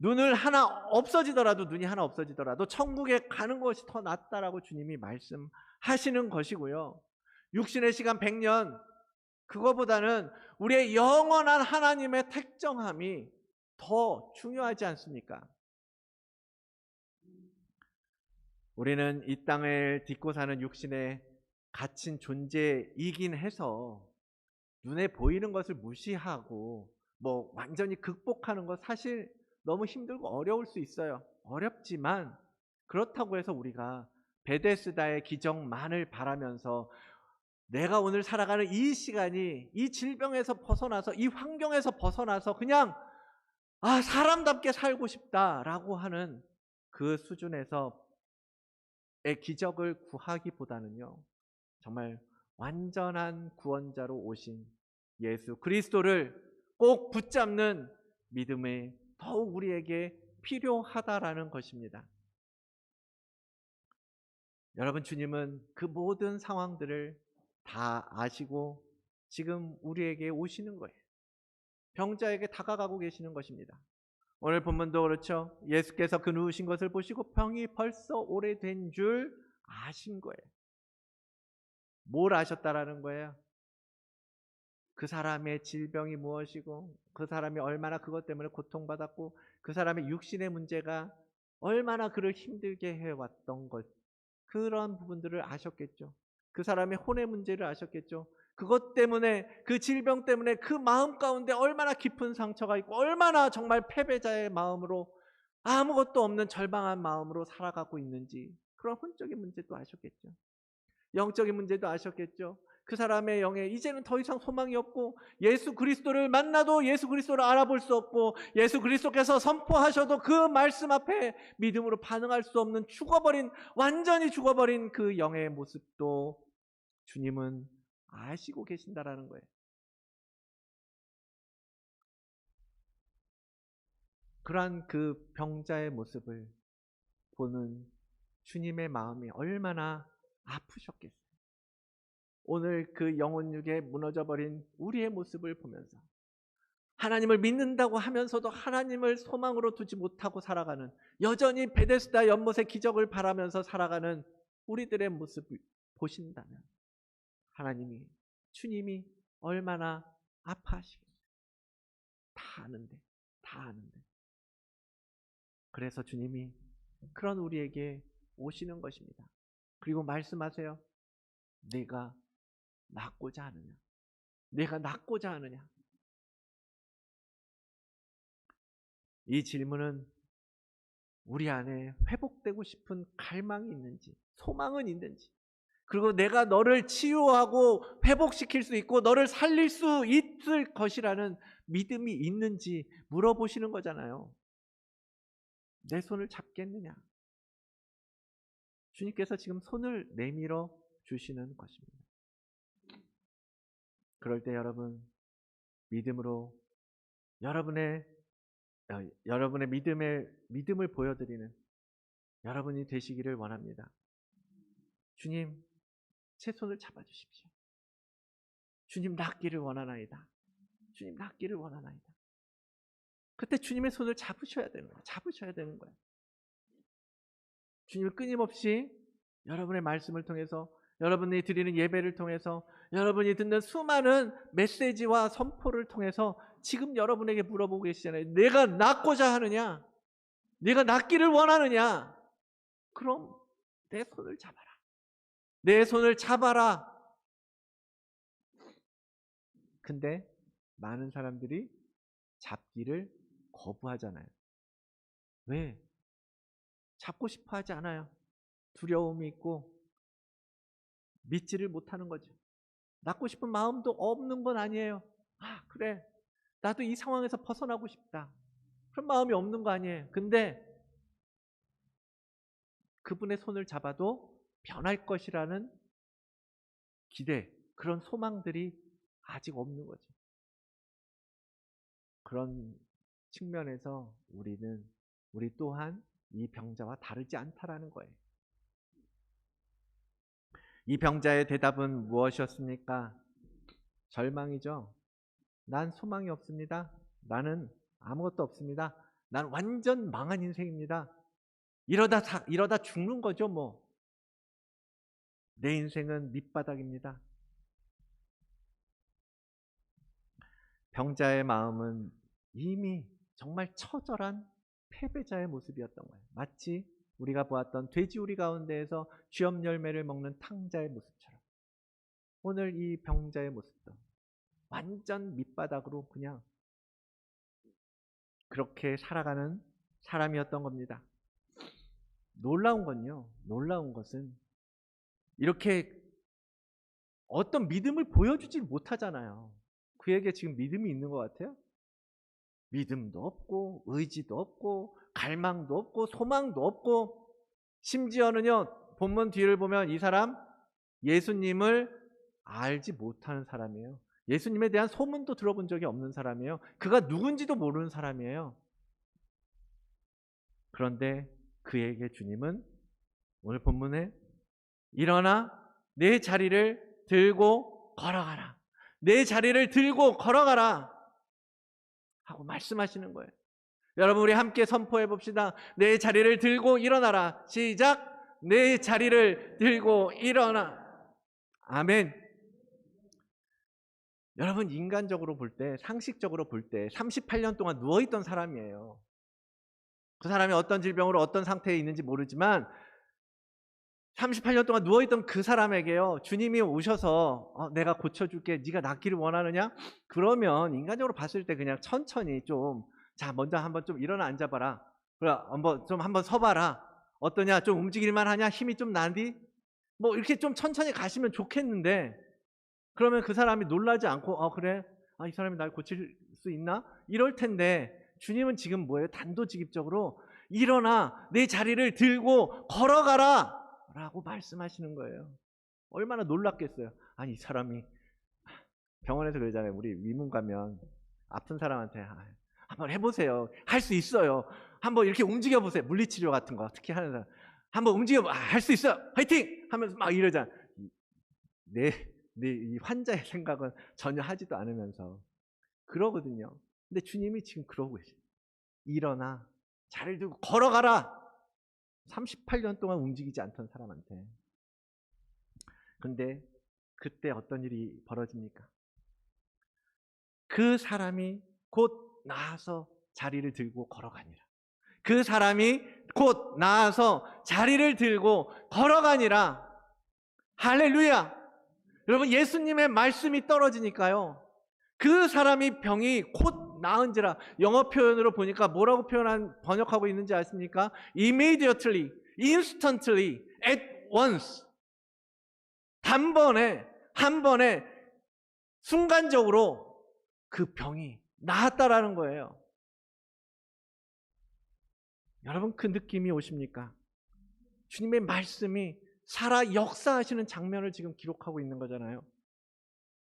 눈이 하나 없어지더라도 천국에 가는 것이 더 낫다라고 주님이 말씀하시는 것이고요. 육신의 시간 100년, 그거보다는 우리의 영원한 하나님의 택정함이 더 중요하지 않습니까? 우리는 이 땅을 딛고 사는 육신에 갇힌 존재이긴 해서 눈에 보이는 것을 무시하고 완전히 극복하는 것 사실 너무 힘들고 어려울 수 있어요. 어렵지만 그렇다고 해서 우리가 베데스다의 기적만을 바라면서 내가 오늘 살아가는 이 시간이 이 질병에서 벗어나서 이 환경에서 벗어나서 그냥 사람답게 살고 싶다라고 하는 그 수준에서의 기적을 구하기보다는요, 정말 완전한 구원자로 오신 예수 그리스도를 꼭 붙잡는 믿음이 더욱 우리에게 필요하다라는 것입니다. 여러분, 주님은 그 모든 상황들을 다 아시고 지금 우리에게 오시는 거예요. 병자에게 다가가고 계시는 것입니다. 오늘 본문도 그렇죠. 예수께서 그 누우신 것을 보시고 병이 벌써 오래된 줄 아신 거예요. 뭘 아셨다라는 거예요? 그 사람의 질병이 무엇이고 그 사람이 얼마나 그것 때문에 고통받았고 그 사람의 육신의 문제가 얼마나 그를 힘들게 해왔던 것, 그런 부분들을 아셨겠죠. 그 사람의 혼의 문제를 아셨겠죠. 그것 때문에, 그 질병 때문에 그 마음 가운데 얼마나 깊은 상처가 있고 얼마나 정말 패배자의 마음으로 아무것도 없는 절망한 마음으로 살아가고 있는지, 그런 혼적인 문제도 아셨겠죠. 영적인 문제도 아셨겠죠. 그 사람의 영에 이제는 더 이상 소망이 없고 예수 그리스도를 만나도 예수 그리스도를 알아볼 수 없고 예수 그리스도께서 선포하셔도 그 말씀 앞에 믿음으로 반응할 수 없는 완전히 죽어버린 그 영의 모습도 주님은 아시고 계신다라는 거예요. 그러한 그 병자의 모습을 보는 주님의 마음이 얼마나 아프셨겠어요. 오늘 그 영혼육에 무너져버린 우리의 모습을 보면서 하나님을 믿는다고 하면서도 하나님을 소망으로 두지 못하고 살아가는, 여전히 베데스다 연못의 기적을 바라면서 살아가는 우리들의 모습을 보신다면 주님이 얼마나 아파하시겠어요. 다 아는데. 그래서 주님이 그런 우리에게 오시는 것입니다. 그리고 말씀하세요. 내가 낫고자 하느냐? 내가 낫고자 하느냐? 이 질문은 우리 안에 회복되고 싶은 갈망이 있는지, 소망은 있는지, 그리고 내가 너를 치유하고 회복시킬 수 있고 너를 살릴 수 있을 것이라는 믿음이 있는지 물어보시는 거잖아요. 내 손을 잡겠느냐? 주님께서 지금 손을 내밀어 주시는 것입니다. 그럴 때 여러분, 믿음으로 여러분의 믿음을 보여드리는 여러분이 되시기를 원합니다. 주님, 제 손을 잡아주십시오. 주님, 낫기를 원하나이다. 주님, 낫기를 원하나이다. 그때 주님의 손을 잡으셔야 되는 거예요. 주님은 끊임없이 여러분의 말씀을 통해서, 여러분이 드리는 예배를 통해서, 여러분이 듣는 수많은 메시지와 선포를 통해서 지금 여러분에게 물어보고 계시잖아요. 내가 낫고자 하느냐? 내가 낫기를 원하느냐? 그럼 내 손을 잡아라. 내 손을 잡아라. 근데 많은 사람들이 잡기를 거부하잖아요. 왜? 잡고 싶어 하지 않아요. 두려움이 있고 믿지를 못하는 거죠. 낫고 싶은 마음도 없는 건 아니에요. 그래, 나도 이 상황에서 벗어나고 싶다, 그런 마음이 없는 거 아니에요. 근데 그분의 손을 잡아도 변할 것이라는 기대, 그런 소망들이 아직 없는 거죠. 그런 측면에서 우리 또한 이 병자와 다르지 않다라는 거예요. 이 병자의 대답은 무엇이었습니까? 절망이죠. 난 소망이 없습니다. 나는 아무것도 없습니다. 난 완전 망한 인생입니다. 이러다 죽는 거죠, 뭐. 내 인생은 밑바닥입니다. 병자의 마음은 이미 정말 처절한 패배자의 모습이었던 거예요. 마치 우리가 보았던 돼지우리 가운데에서 쥐엄 열매를 먹는 탕자의 모습처럼 오늘 이 병자의 모습도 완전 밑바닥으로 그냥 그렇게 살아가는 사람이었던 겁니다. 놀라운 것은 이렇게 어떤 믿음을 보여주지 못하잖아요. 그에게 지금 믿음이 있는 것 같아요? 믿음도 없고 의지도 없고 갈망도 없고 소망도 없고, 심지어는요, 본문 뒤를 보면 이 사람 예수님을 알지 못하는 사람이에요. 예수님에 대한 소문도 들어본 적이 없는 사람이에요. 그가 누군지도 모르는 사람이에요. 그런데 그에게 주님은 오늘 본문에 일어나 내 자리를 들고 걸어가라, 내 자리를 들고 걸어가라 하고 말씀하시는 거예요. 여러분, 우리 함께 선포해 봅시다. 내 자리를 들고 일어나라. 시작. 내 자리를 들고 일어나. 아멘. 여러분, 인간적으로 볼 때, 상식적으로 볼 때 38년 동안 누워있던 사람이에요. 그 사람이 어떤 질병으로 어떤 상태에 있는지 모르지만 38년 동안 누워있던 그 사람에게요, 주님이 오셔서 내가 고쳐줄게, 네가 낫기를 원하느냐? 그러면 인간적으로 봤을 때 그냥 천천히 좀, 자, 먼저 한번 좀 일어나 앉아봐라, 그래, 한번 서봐라, 어떠냐, 좀 움직일만 하냐, 힘이 좀 나니? 뭐 이렇게 좀 천천히 가시면 좋겠는데, 그러면 그 사람이 놀라지 않고 그래? 이 사람이 날 고칠 수 있나? 이럴 텐데, 주님은 지금 뭐예요? 단도직입적으로 일어나 내 자리를 들고 걸어가라 라고 말씀하시는 거예요. 얼마나 놀랍겠어요. 아니, 이 사람이 병원에서 그러잖아요. 우리 위문 가면 아픈 사람한테 한번 해보세요, 할 수 있어요, 한번 이렇게 움직여보세요, 물리치료 같은 거 특히 하는 사람 한번 움직여봐, 할 수 있어요, 화이팅! 하면서 막 이러잖아. 이 환자의 생각은 전혀 하지도 않으면서 그러거든요. 근데 주님이 지금 그러고 계세요. 일어나 자리를 들고 걸어가라. 38년 동안 움직이지 않던 사람한테. 근데 그때 어떤 일이 벌어집니까? 그 사람이 곧 나아서 자리를 들고 걸어가니라. 그 사람이 곧 나아서 자리를 들고 걸어가니라. 할렐루야. 여러분, 예수님의 말씀이 떨어지니까요, 그 사람이 병이 곧 나은지라. 영어 표현으로 보니까 뭐라고 번역하고 있는지 아십니까? Immediately, instantly, at once. 단번에, 한 번에, 순간적으로 그 병이 나았다라는 거예요. 여러분, 그 느낌이 오십니까? 주님의 말씀이 살아 역사하시는 장면을 지금 기록하고 있는 거잖아요.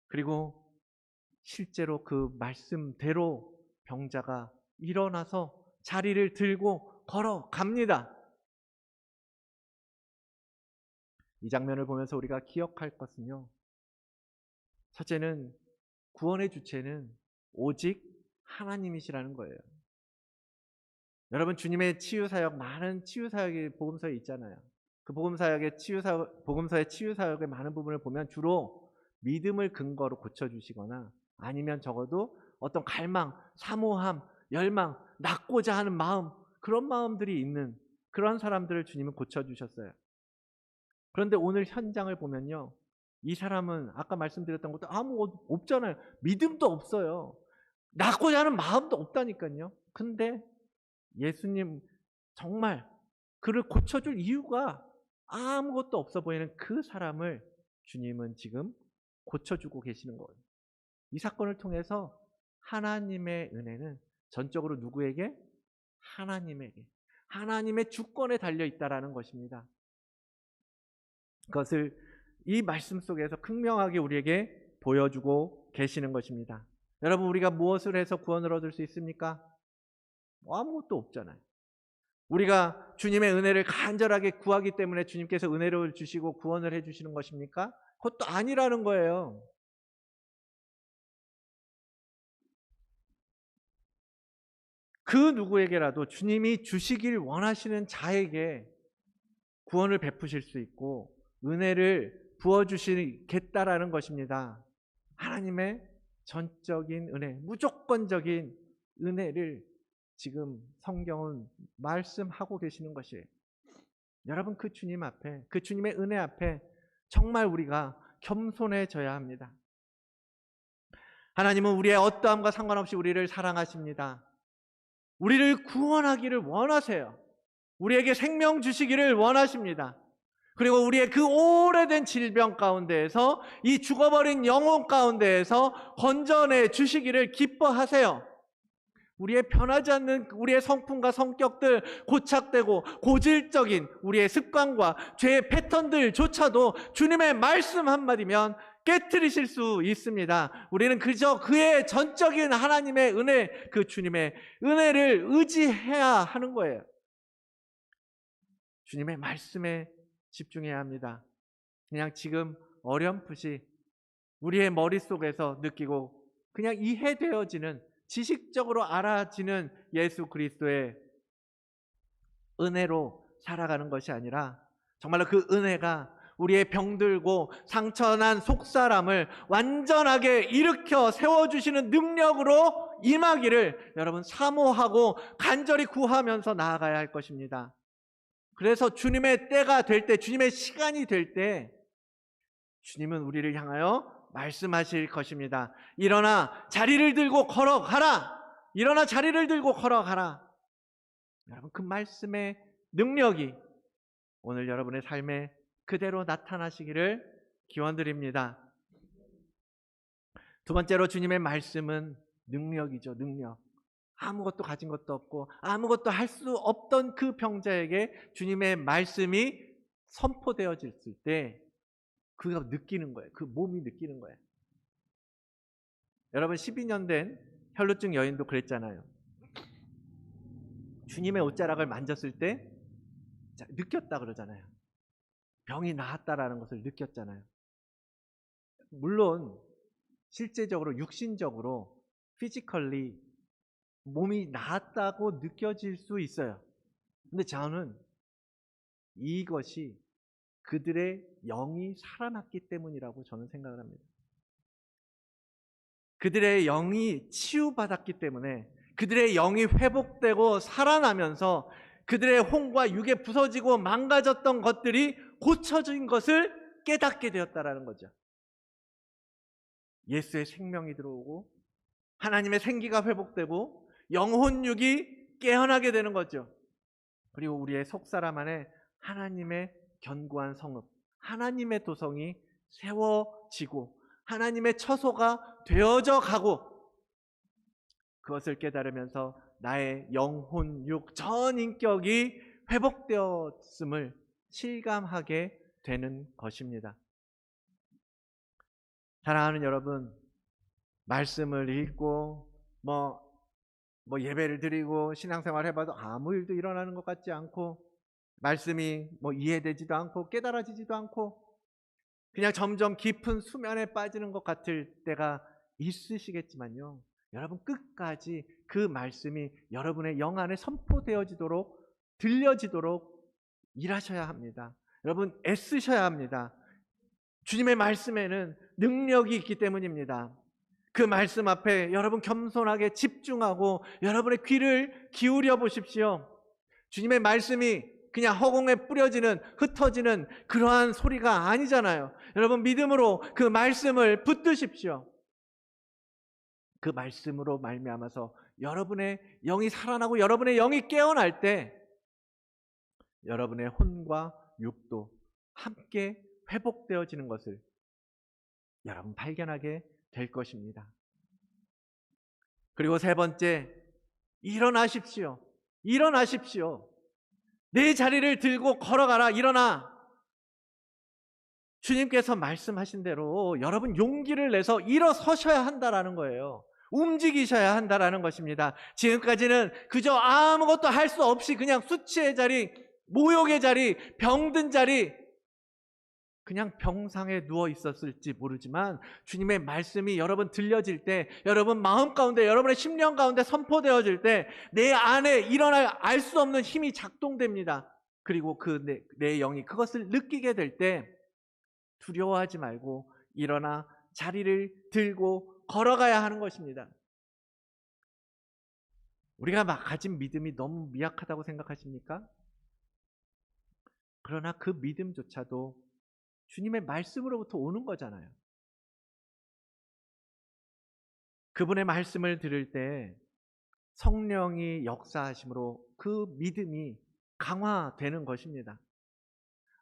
그리고 실제로 그 말씀대로 병자가 일어나서 자리를 들고 걸어갑니다. 이 장면을 보면서 우리가 기억할 것은요, 첫째는 구원의 주체는 오직 하나님이시라는 거예요. 여러분, 주님의 치유사역, 많은 치유사역이 복음서에 있잖아요. 그 복음서의 치유사역의 많은 부분을 보면 주로 믿음을 근거로 고쳐주시거나, 아니면 적어도 어떤 갈망, 사모함, 열망, 낫고자 하는 마음, 그런 마음들이 있는 그런 사람들을 주님은 고쳐주셨어요. 그런데 오늘 현장을 보면요, 이 사람은 아까 말씀드렸던 것도 아무 없잖아요. 믿음도 없어요. 낫고자 하는 마음도 없다니까요. 근데 예수님 정말 그를 고쳐줄 이유가 아무것도 없어 보이는 그 사람을 주님은 지금 고쳐주고 계시는 거예요. 이 사건을 통해서 하나님의 은혜는 전적으로 누구에게? 하나님에게, 하나님의 주권에 달려있다라는 것입니다. 그것을 이 말씀 속에서 극명하게 우리에게 보여주고 계시는 것입니다. 여러분, 우리가 무엇을 해서 구원을 얻을 수 있습니까? 아무것도 없잖아요. 우리가 주님의 은혜를 간절하게 구하기 때문에 주님께서 은혜를 주시고 구원을 해주시는 것입니까? 그것도 아니라는 거예요. 그 누구에게라도 주님이 주시길 원하시는 자에게 구원을 베푸실 수 있고 은혜를 부어주시겠다라는 것입니다. 하나님의 전적인 은혜, 무조건적인 은혜를 지금 성경은 말씀하고 계시는 것이에요. 여러분, 그 주님 앞에, 그 주님의 은혜 앞에 정말 우리가 겸손해져야 합니다. 하나님은 우리의 어떠함과 상관없이 우리를 사랑하십니다. 우리를 구원하기를 원하세요. 우리에게 생명 주시기를 원하십니다. 그리고 우리의 그 오래된 질병 가운데에서, 이 죽어버린 영혼 가운데에서 건져내 주시기를 기뻐하세요. 우리의 변하지 않는 우리의 성품과 성격들, 고착되고 고질적인 우리의 습관과 죄의 패턴들조차도 주님의 말씀 한마디면 깨트리실 수 있습니다. 우리는 그저 그의 전적인 하나님의 은혜, 그 주님의 은혜를 의지해야 하는 거예요. 주님의 말씀에 집중해야 합니다. 그냥 지금 어렴풋이 우리의 머릿속에서 느끼고 그냥 이해되어지는, 지식적으로 알아지는 예수 그리스도의 은혜로 살아가는 것이 아니라 정말로 그 은혜가 우리의 병들고 상처난 속사람을 완전하게 일으켜 세워주시는 능력으로 임하기를 여러분 사모하고 간절히 구하면서 나아가야 할 것입니다. 그래서 주님의 때가 될 때, 주님의 시간이 될 때 주님은 우리를 향하여 말씀하실 것입니다. 일어나 자리를 들고 걸어가라. 일어나 자리를 들고 걸어가라. 여러분, 그 말씀의 능력이 오늘 여러분의 삶에 그대로 나타나시기를 기원드립니다. 두 번째로 주님의 말씀은 능력이죠. 능력. 아무것도 가진 것도 없고 아무것도 할 수 없던 그 병자에게 주님의 말씀이 선포되어졌을 때 그가 느끼는 거예요. 그 몸이 느끼는 거예요. 여러분, 12년 된 혈루증 여인도 그랬잖아요. 주님의 옷자락을 만졌을 때 느꼈다 그러잖아요. 병이 나았다라는 것을 느꼈잖아요. 물론 실제적으로 육신적으로 피지컬리 몸이 나았다고 느껴질 수 있어요. 근데 저는 이것이 그들의 영이 살아났기 때문이라고 저는 생각을 합니다. 그들의 영이 치유받았기 때문에, 그들의 영이 회복되고 살아나면서 그들의 혼과 육에 부서지고 망가졌던 것들이 고쳐진 것을 깨닫게 되었다라는 거죠. 예수의 생명이 들어오고 하나님의 생기가 회복되고 영혼 육이 깨어나게 되는 거죠. 그리고 우리의 속사람 안에 하나님의 견고한 성읍, 하나님의 도성이 세워지고 하나님의 처소가 되어져 가고, 그것을 깨달으면서 나의 영혼 육 전 인격이 회복되었음을 실감하게 되는 것입니다. 사랑하는 여러분, 말씀을 읽고 예배를 드리고 신앙생활 해봐도 아무 일도 일어나는 것 같지 않고, 말씀이 이해되지도 않고 깨달아지지도 않고 그냥 점점 깊은 수면에 빠지는 것 같을 때가 있으시겠지만요, 여러분 끝까지 그 말씀이 여러분의 영 안에 선포되어지도록, 들려지도록 일하셔야 합니다. 여러분 애쓰셔야 합니다. 주님의 말씀에는 능력이 있기 때문입니다. 그 말씀 앞에 여러분 겸손하게 집중하고 여러분의 귀를 기울여 보십시오. 주님의 말씀이 그냥 허공에 뿌려지는, 흩어지는 그러한 소리가 아니잖아요. 여러분 믿음으로 그 말씀을 붙드십시오. 그 말씀으로 말미암아서 여러분의 영이 살아나고 여러분의 영이 깨어날 때 여러분의 혼과 육도 함께 회복되어지는 것을 여러분 발견하게 될 것입니다. 그리고 세 번째, 일어나십시오. 일어나십시오. 내 자리를 들고 걸어가라. 일어나. 주님께서 말씀하신 대로 여러분 용기를 내서 일어서셔야 한다라는 거예요. 움직이셔야 한다라는 것입니다. 지금까지는 그저 아무것도 할 수 없이 그냥 수치의 자리, 모욕의 자리, 병든 자리, 그냥 병상에 누워 있었을지 모르지만 주님의 말씀이 여러분 들려질 때, 여러분 마음 가운데, 여러분의 심령 가운데 선포되어질 때 내 안에 일어날 알 수 없는 힘이 작동됩니다. 그리고 내 영이 그것을 느끼게 될 때 두려워하지 말고 일어나 자리를 들고 걸어가야 하는 것입니다. 우리가 가진 믿음이 너무 미약하다고 생각하십니까? 그러나 그 믿음조차도 주님의 말씀으로부터 오는 거잖아요. 그분의 말씀을 들을 때 성령이 역사하심으로 그 믿음이 강화되는 것입니다.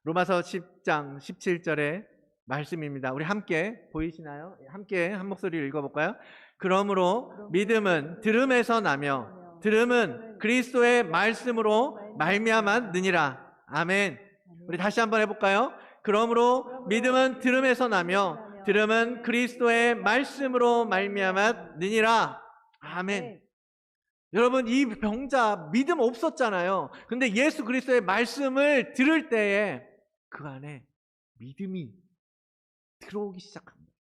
로마서 10장 17절의 말씀입니다. 우리 함께 보이시나요? 함께 한 목소리를 읽어볼까요? 그러므로 믿음은 들음에서 나며 들음은 그리스도의 말씀으로 말미암았느니라. 아멘. 우리 다시 한번 해볼까요? 그러므로 믿음은 들음에서 나며 들음은 그리스도의 말씀으로 말미암았느니라. 아멘. 여러분, 이 병자 믿음 없었잖아요. 근데 예수 그리스도의 말씀을 들을 때에 그 안에 믿음이 들어오기 시작합니다.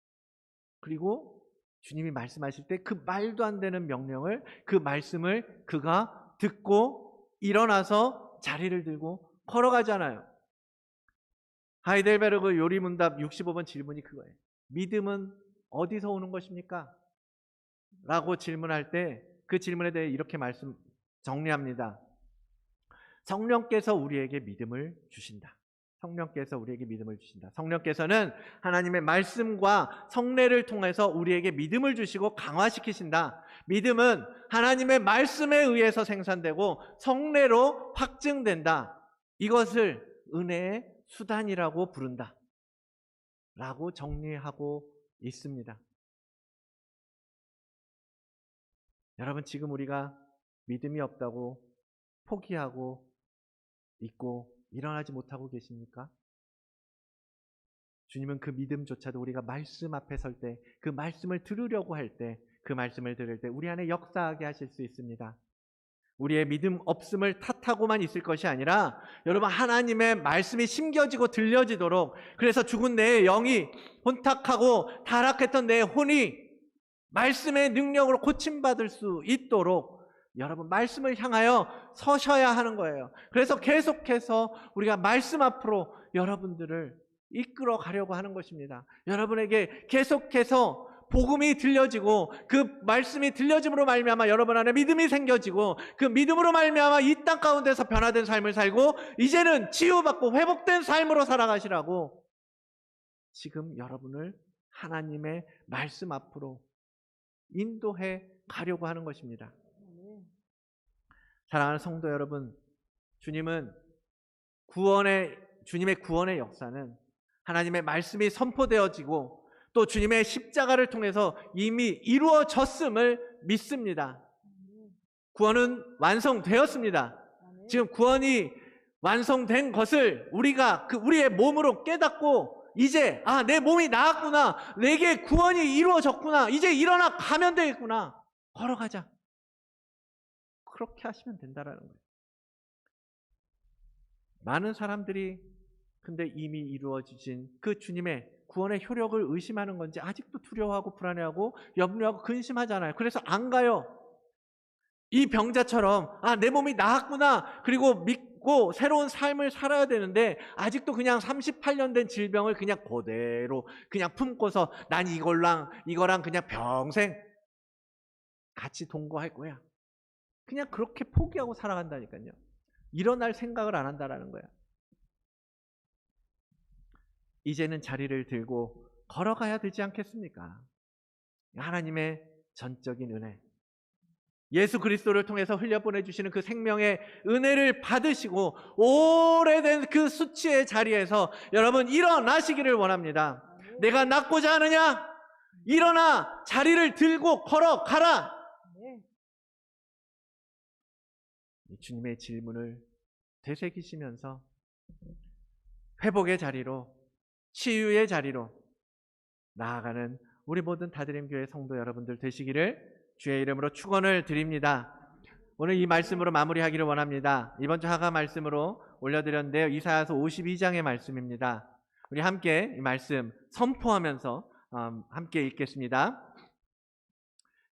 그리고 주님이 말씀하실 때 그 말도 안 되는 명령을, 그 말씀을 그가 듣고 일어나서 자리를 들고 걸어가잖아요. 하이델베르그 요리문답 65번 질문이 그거예요. 믿음은 어디서 오는 것입니까? 라고 질문할 때 그 질문에 대해 이렇게 정리합니다. 성령께서 우리에게 믿음을 주신다. 성령께서 우리에게 믿음을 주신다. 성령께서는 하나님의 말씀과 성례를 통해서 우리에게 믿음을 주시고 강화시키신다. 믿음은 하나님의 말씀에 의해서 생산되고 성례로 확증된다. 이것을 은혜의 수단이라고 부른다. 라고 정리하고 있습니다. 여러분, 지금 우리가 믿음이 없다고 포기하고 있고 일어나지 못하고 계십니까? 주님은 그 믿음조차도 우리가 말씀 앞에 설 때, 그 말씀을 들으려고 할 때, 그 말씀을 들을 때 우리 안에 역사하게 하실 수 있습니다. 우리의 믿음 없음을 탓하고만 있을 것이 아니라 여러분, 하나님의 말씀이 심겨지고 들려지도록, 그래서 죽은 내 영이 혼탁하고 타락했던 내 혼이 말씀의 능력으로 고침받을 수 있도록 여러분, 말씀을 향하여 서셔야 하는 거예요. 그래서 계속해서 우리가 말씀 앞으로 여러분들을 이끌어 가려고 하는 것입니다. 여러분에게 계속해서 복음이 들려지고 그 말씀이 들려짐으로 말미암아 여러분 안에 믿음이 생겨지고 그 믿음으로 말미암아 이 땅 가운데서 변화된 삶을 살고 이제는 치유받고 회복된 삶으로 살아가시라고 지금 여러분을 하나님의 말씀 앞으로 인도해 가려고 하는 것입니다. 사랑하는 성도 여러분, 주님의 구원의 역사는 하나님의 말씀이 선포되어지고 또 주님의 십자가를 통해서 이미 이루어졌음을 믿습니다. 구원은 완성되었습니다. 지금 구원이 완성된 것을 우리가 우리의 몸으로 깨닫고 이제 내 몸이 나았구나, 내게 구원이 이루어졌구나, 이제 일어나 가면 되겠구나, 걸어가자, 그렇게 하시면 된다라는 거예요. 많은 사람들이 근데 이미 이루어지신 그 주님의 구원의 효력을 의심하는 건지 아직도 두려워하고 불안해하고 염려하고 근심하잖아요. 그래서 안 가요. 이 병자처럼 내 몸이 나았구나, 그리고 믿고 새로운 삶을 살아야 되는데 아직도 그냥 38년 된 질병을 그냥 그대로 그냥 품고서 난 이거랑 그냥 평생 같이 동거할 거야, 그냥 그렇게 포기하고 살아간다니까요. 일어날 생각을 안 한다라는 거야. 이제는 자리를 들고 걸어가야 되지 않겠습니까? 하나님의 전적인 은혜, 예수 그리스도를 통해서 흘려보내주시는 그 생명의 은혜를 받으시고 오래된 그 수치의 자리에서 여러분 일어나시기를 원합니다. 내가 낫고자 하느냐? 일어나 자리를 들고 걸어가라. 주님의 질문을 되새기시면서 회복의 자리로, 치유의 자리로 나아가는 우리 모든 다드림교회 성도 여러분들 되시기를 주의 이름으로 축원을 드립니다. 오늘 이 말씀으로 마무리하기를 원합니다. 이번 주 하가 말씀으로 올려드렸는데요, 이사야서 52장의 말씀입니다. 우리 함께 이 말씀 선포하면서 함께 읽겠습니다.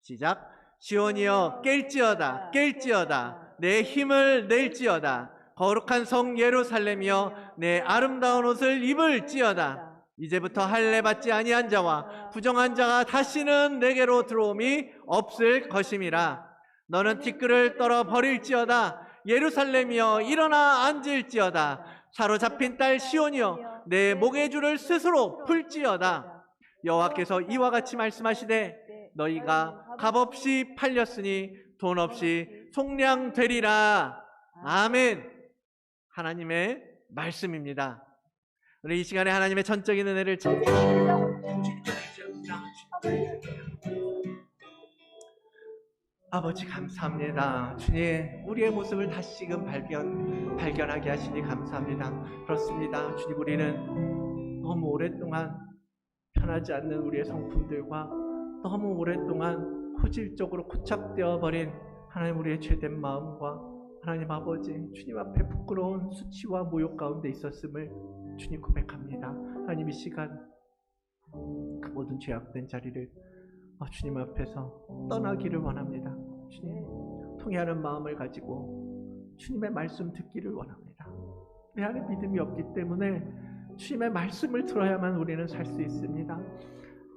시작. 시온이여 깰지어다, 깰지어다, 내 힘을 낼지어다. 거룩한 성 예루살렘이여 내 아름다운 옷을 입을지어다. 이제부터 할례 받지 아니한 자와 부정한 자가 다시는 내게로 들어옴이 없을 것임이라. 너는 티끌을 떨어 버릴지어다. 예루살렘이여 일어나 앉을지어다. 사로잡힌 딸 시온이여 내 목의 줄을 스스로 풀지어다. 여호와께서 이와 같이 말씀하시되 너희가 값없이 팔렸으니 돈 없이 속량되리라. 아멘. 하나님의 말씀입니다. 오늘 이 시간에 하나님의 전적인 은혜를 아버지 감사합니다. 주님, 우리의 모습을 다시금 발견하게 하시니 감사합니다. 그렇습니다. 주님, 우리는 너무 오랫동안 편하지 않는 우리의 성품들과 너무 오랫동안 고질적으로 고착되어 버린 하나님 우리의 죄된 마음과 하나님 아버지 주님 앞에 부끄러운 수치와 모욕 가운데 있었음을 주님 고백합니다. 하나님 이 시간 그 모든 죄악된 자리를 주님 앞에서 떠나기를 원합니다. 주님, 통회하는 마음을 가지고 주님의 말씀 듣기를 원합니다. 내 안에 믿음이 없기 때문에 주님의 말씀을 들어야만 우리는 살 수 있습니다.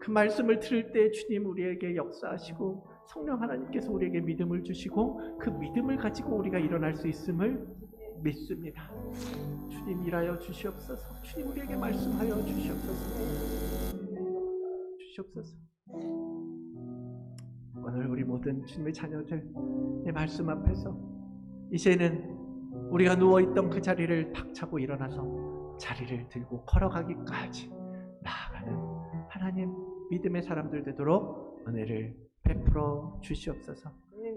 그 말씀을 들을 때 주님 우리에게 역사하시고 성령 하나님께서 우리에게 믿음을 주시고 그 믿음을 가지고 우리가 일어날 수 있음을 믿습니다. 주님 일하여 주시옵소서. 주님 우리에게 말씀하여 주시옵소서. 오늘 우리 모든 주님의 자녀들 내 말씀 앞에서 이제는 우리가 누워있던 그 자리를 박차고 일어나서 자리를 들고 걸어가기까지 나아가는 하나님 믿음의 사람들 되도록 은혜를 베풀어 주시옵소서.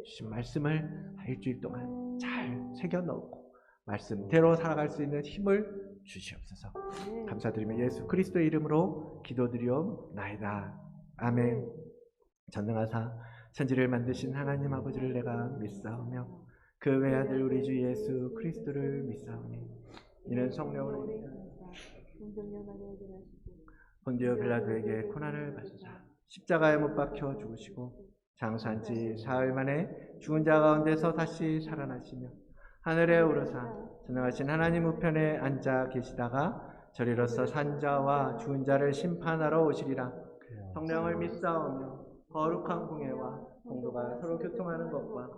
주신 말씀을 일주일 동안 잘 새겨넣고 말씀대로 살아갈 수 있는 힘을 주시옵소서. 감사드리며 예수 그리스도의 이름으로 기도드리옵나이다. 아멘. 전능하사 천지를 만드신 하나님 아버지를 내가 믿사오며 그 외아들 우리 주 예수 그리스도를 믿사오니 이는 성령으로 본디오 빌라도에게 고난을 받으사 십자가에 못 박혀 죽으시고 장사한 지 사흘 만에 죽은 자 가운데서 다시 살아나시며 하늘에 오르사 전능하신 하나님 우편에 앉아 계시다가 저리로서 산자와 죽은 자를 심판하러 오시리라. 성령을 믿사오며 거룩한 공예와 공도가 서로 교통하는 것과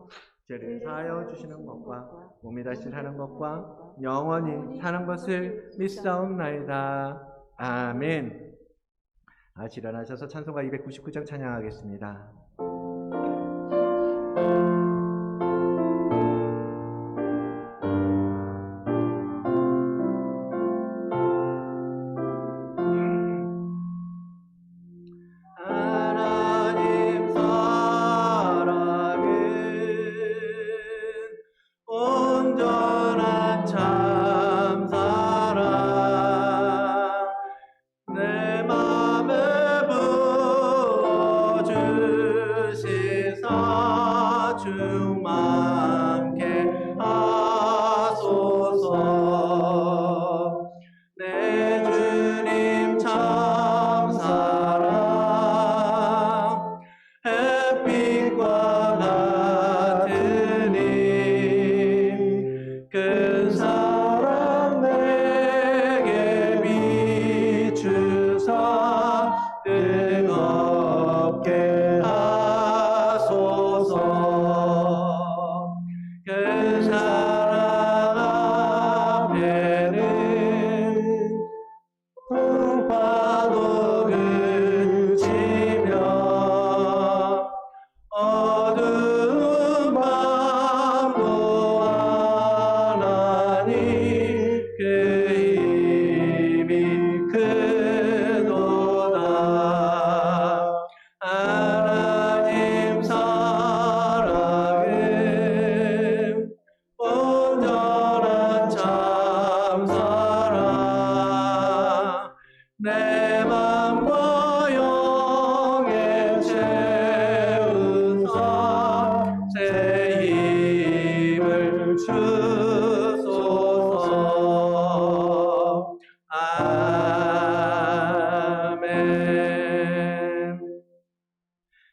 죄를 사하여 주시는 것과 몸이 다시 사는 것과 영원히 사는 것을 믿사옵나이다. 아멘. 일어나셔서 찬송가 299장 찬양하겠습니다.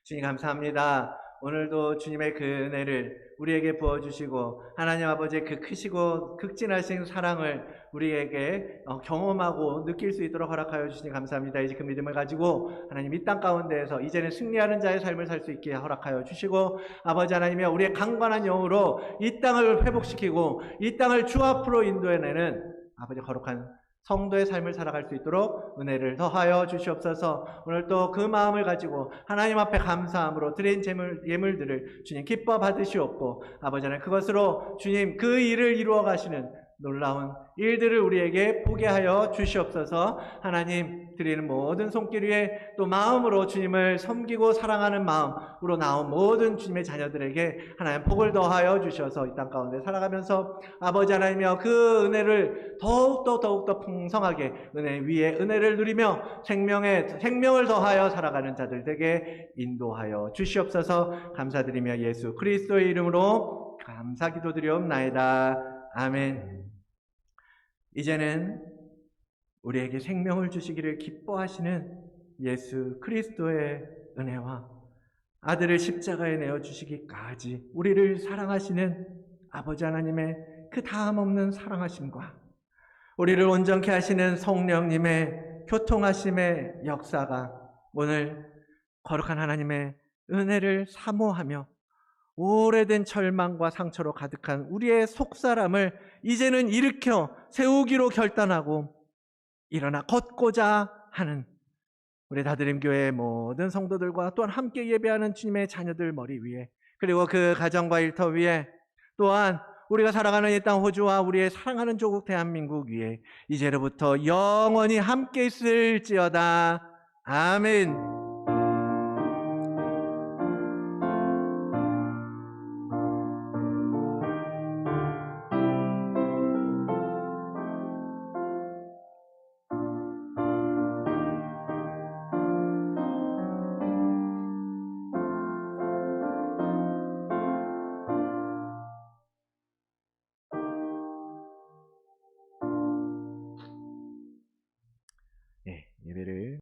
주님 감사합니다. 오늘도 주님의 그 은혜를 우리에게 부어주시고 하나님 아버지의 그 크시고 극진하신 사랑을 우리에게 경험하고 느낄 수 있도록 허락하여 주시니 감사합니다. 이제 그 믿음을 가지고 하나님 이 땅 가운데에서 이제는 승리하는 자의 삶을 살 수 있게 허락하여 주시고 아버지 하나님의 우리의 강건한 영으로 이 땅을 회복시키고 이 땅을 주 앞으로 인도해내는 아버지 거룩한 성도의 삶을 살아갈 수 있도록 은혜를 더하여 주시옵소서. 오늘 또 그 마음을 가지고 하나님 앞에 감사함으로 드린 예물들을 주님 기뻐 받으시옵고, 아버지 하나님 그것으로 주님 그 일을 이루어 가시는 놀라운 일들을 우리에게 보게 하여 주시옵소서. 하나님 드리는 모든 손길 위에 또 마음으로 주님을 섬기고 사랑하는 마음으로 나온 모든 주님의 자녀들에게 하나님 복을 더하여 주셔서 이 땅 가운데 살아가면서 아버지 하나님이여 그 은혜를 더욱더 풍성하게 은혜 위에 은혜를 누리며 생명을 더하여 살아가는 자들 되게 인도하여 주시옵소서. 감사드리며 예수 그리스도의 이름으로 감사 기도드리옵나이다. 아멘. 이제는 우리에게 생명을 주시기를 기뻐하시는 예수 그리스도의 은혜와 아들을 십자가에 내어 주시기까지 우리를 사랑하시는 아버지 하나님의 그 다음 없는 사랑하심과 우리를 온전케 하시는 성령님의 교통하심의 역사가 오늘 거룩한 하나님의 은혜를 사모하며 오래된 절망과 상처로 가득한 우리의 속사람을 이제는 일으켜 세우기로 결단하고 일어나 걷고자 하는 우리 다드림교회의 모든 성도들과 또한 함께 예배하는 주님의 자녀들 머리 위에, 그리고 그 가정과 일터 위에, 또한 우리가 살아가는 이 땅 호주와 우리의 사랑하는 조국 대한민국 위에 이제로부터 영원히 함께 있을지어다. 아멘.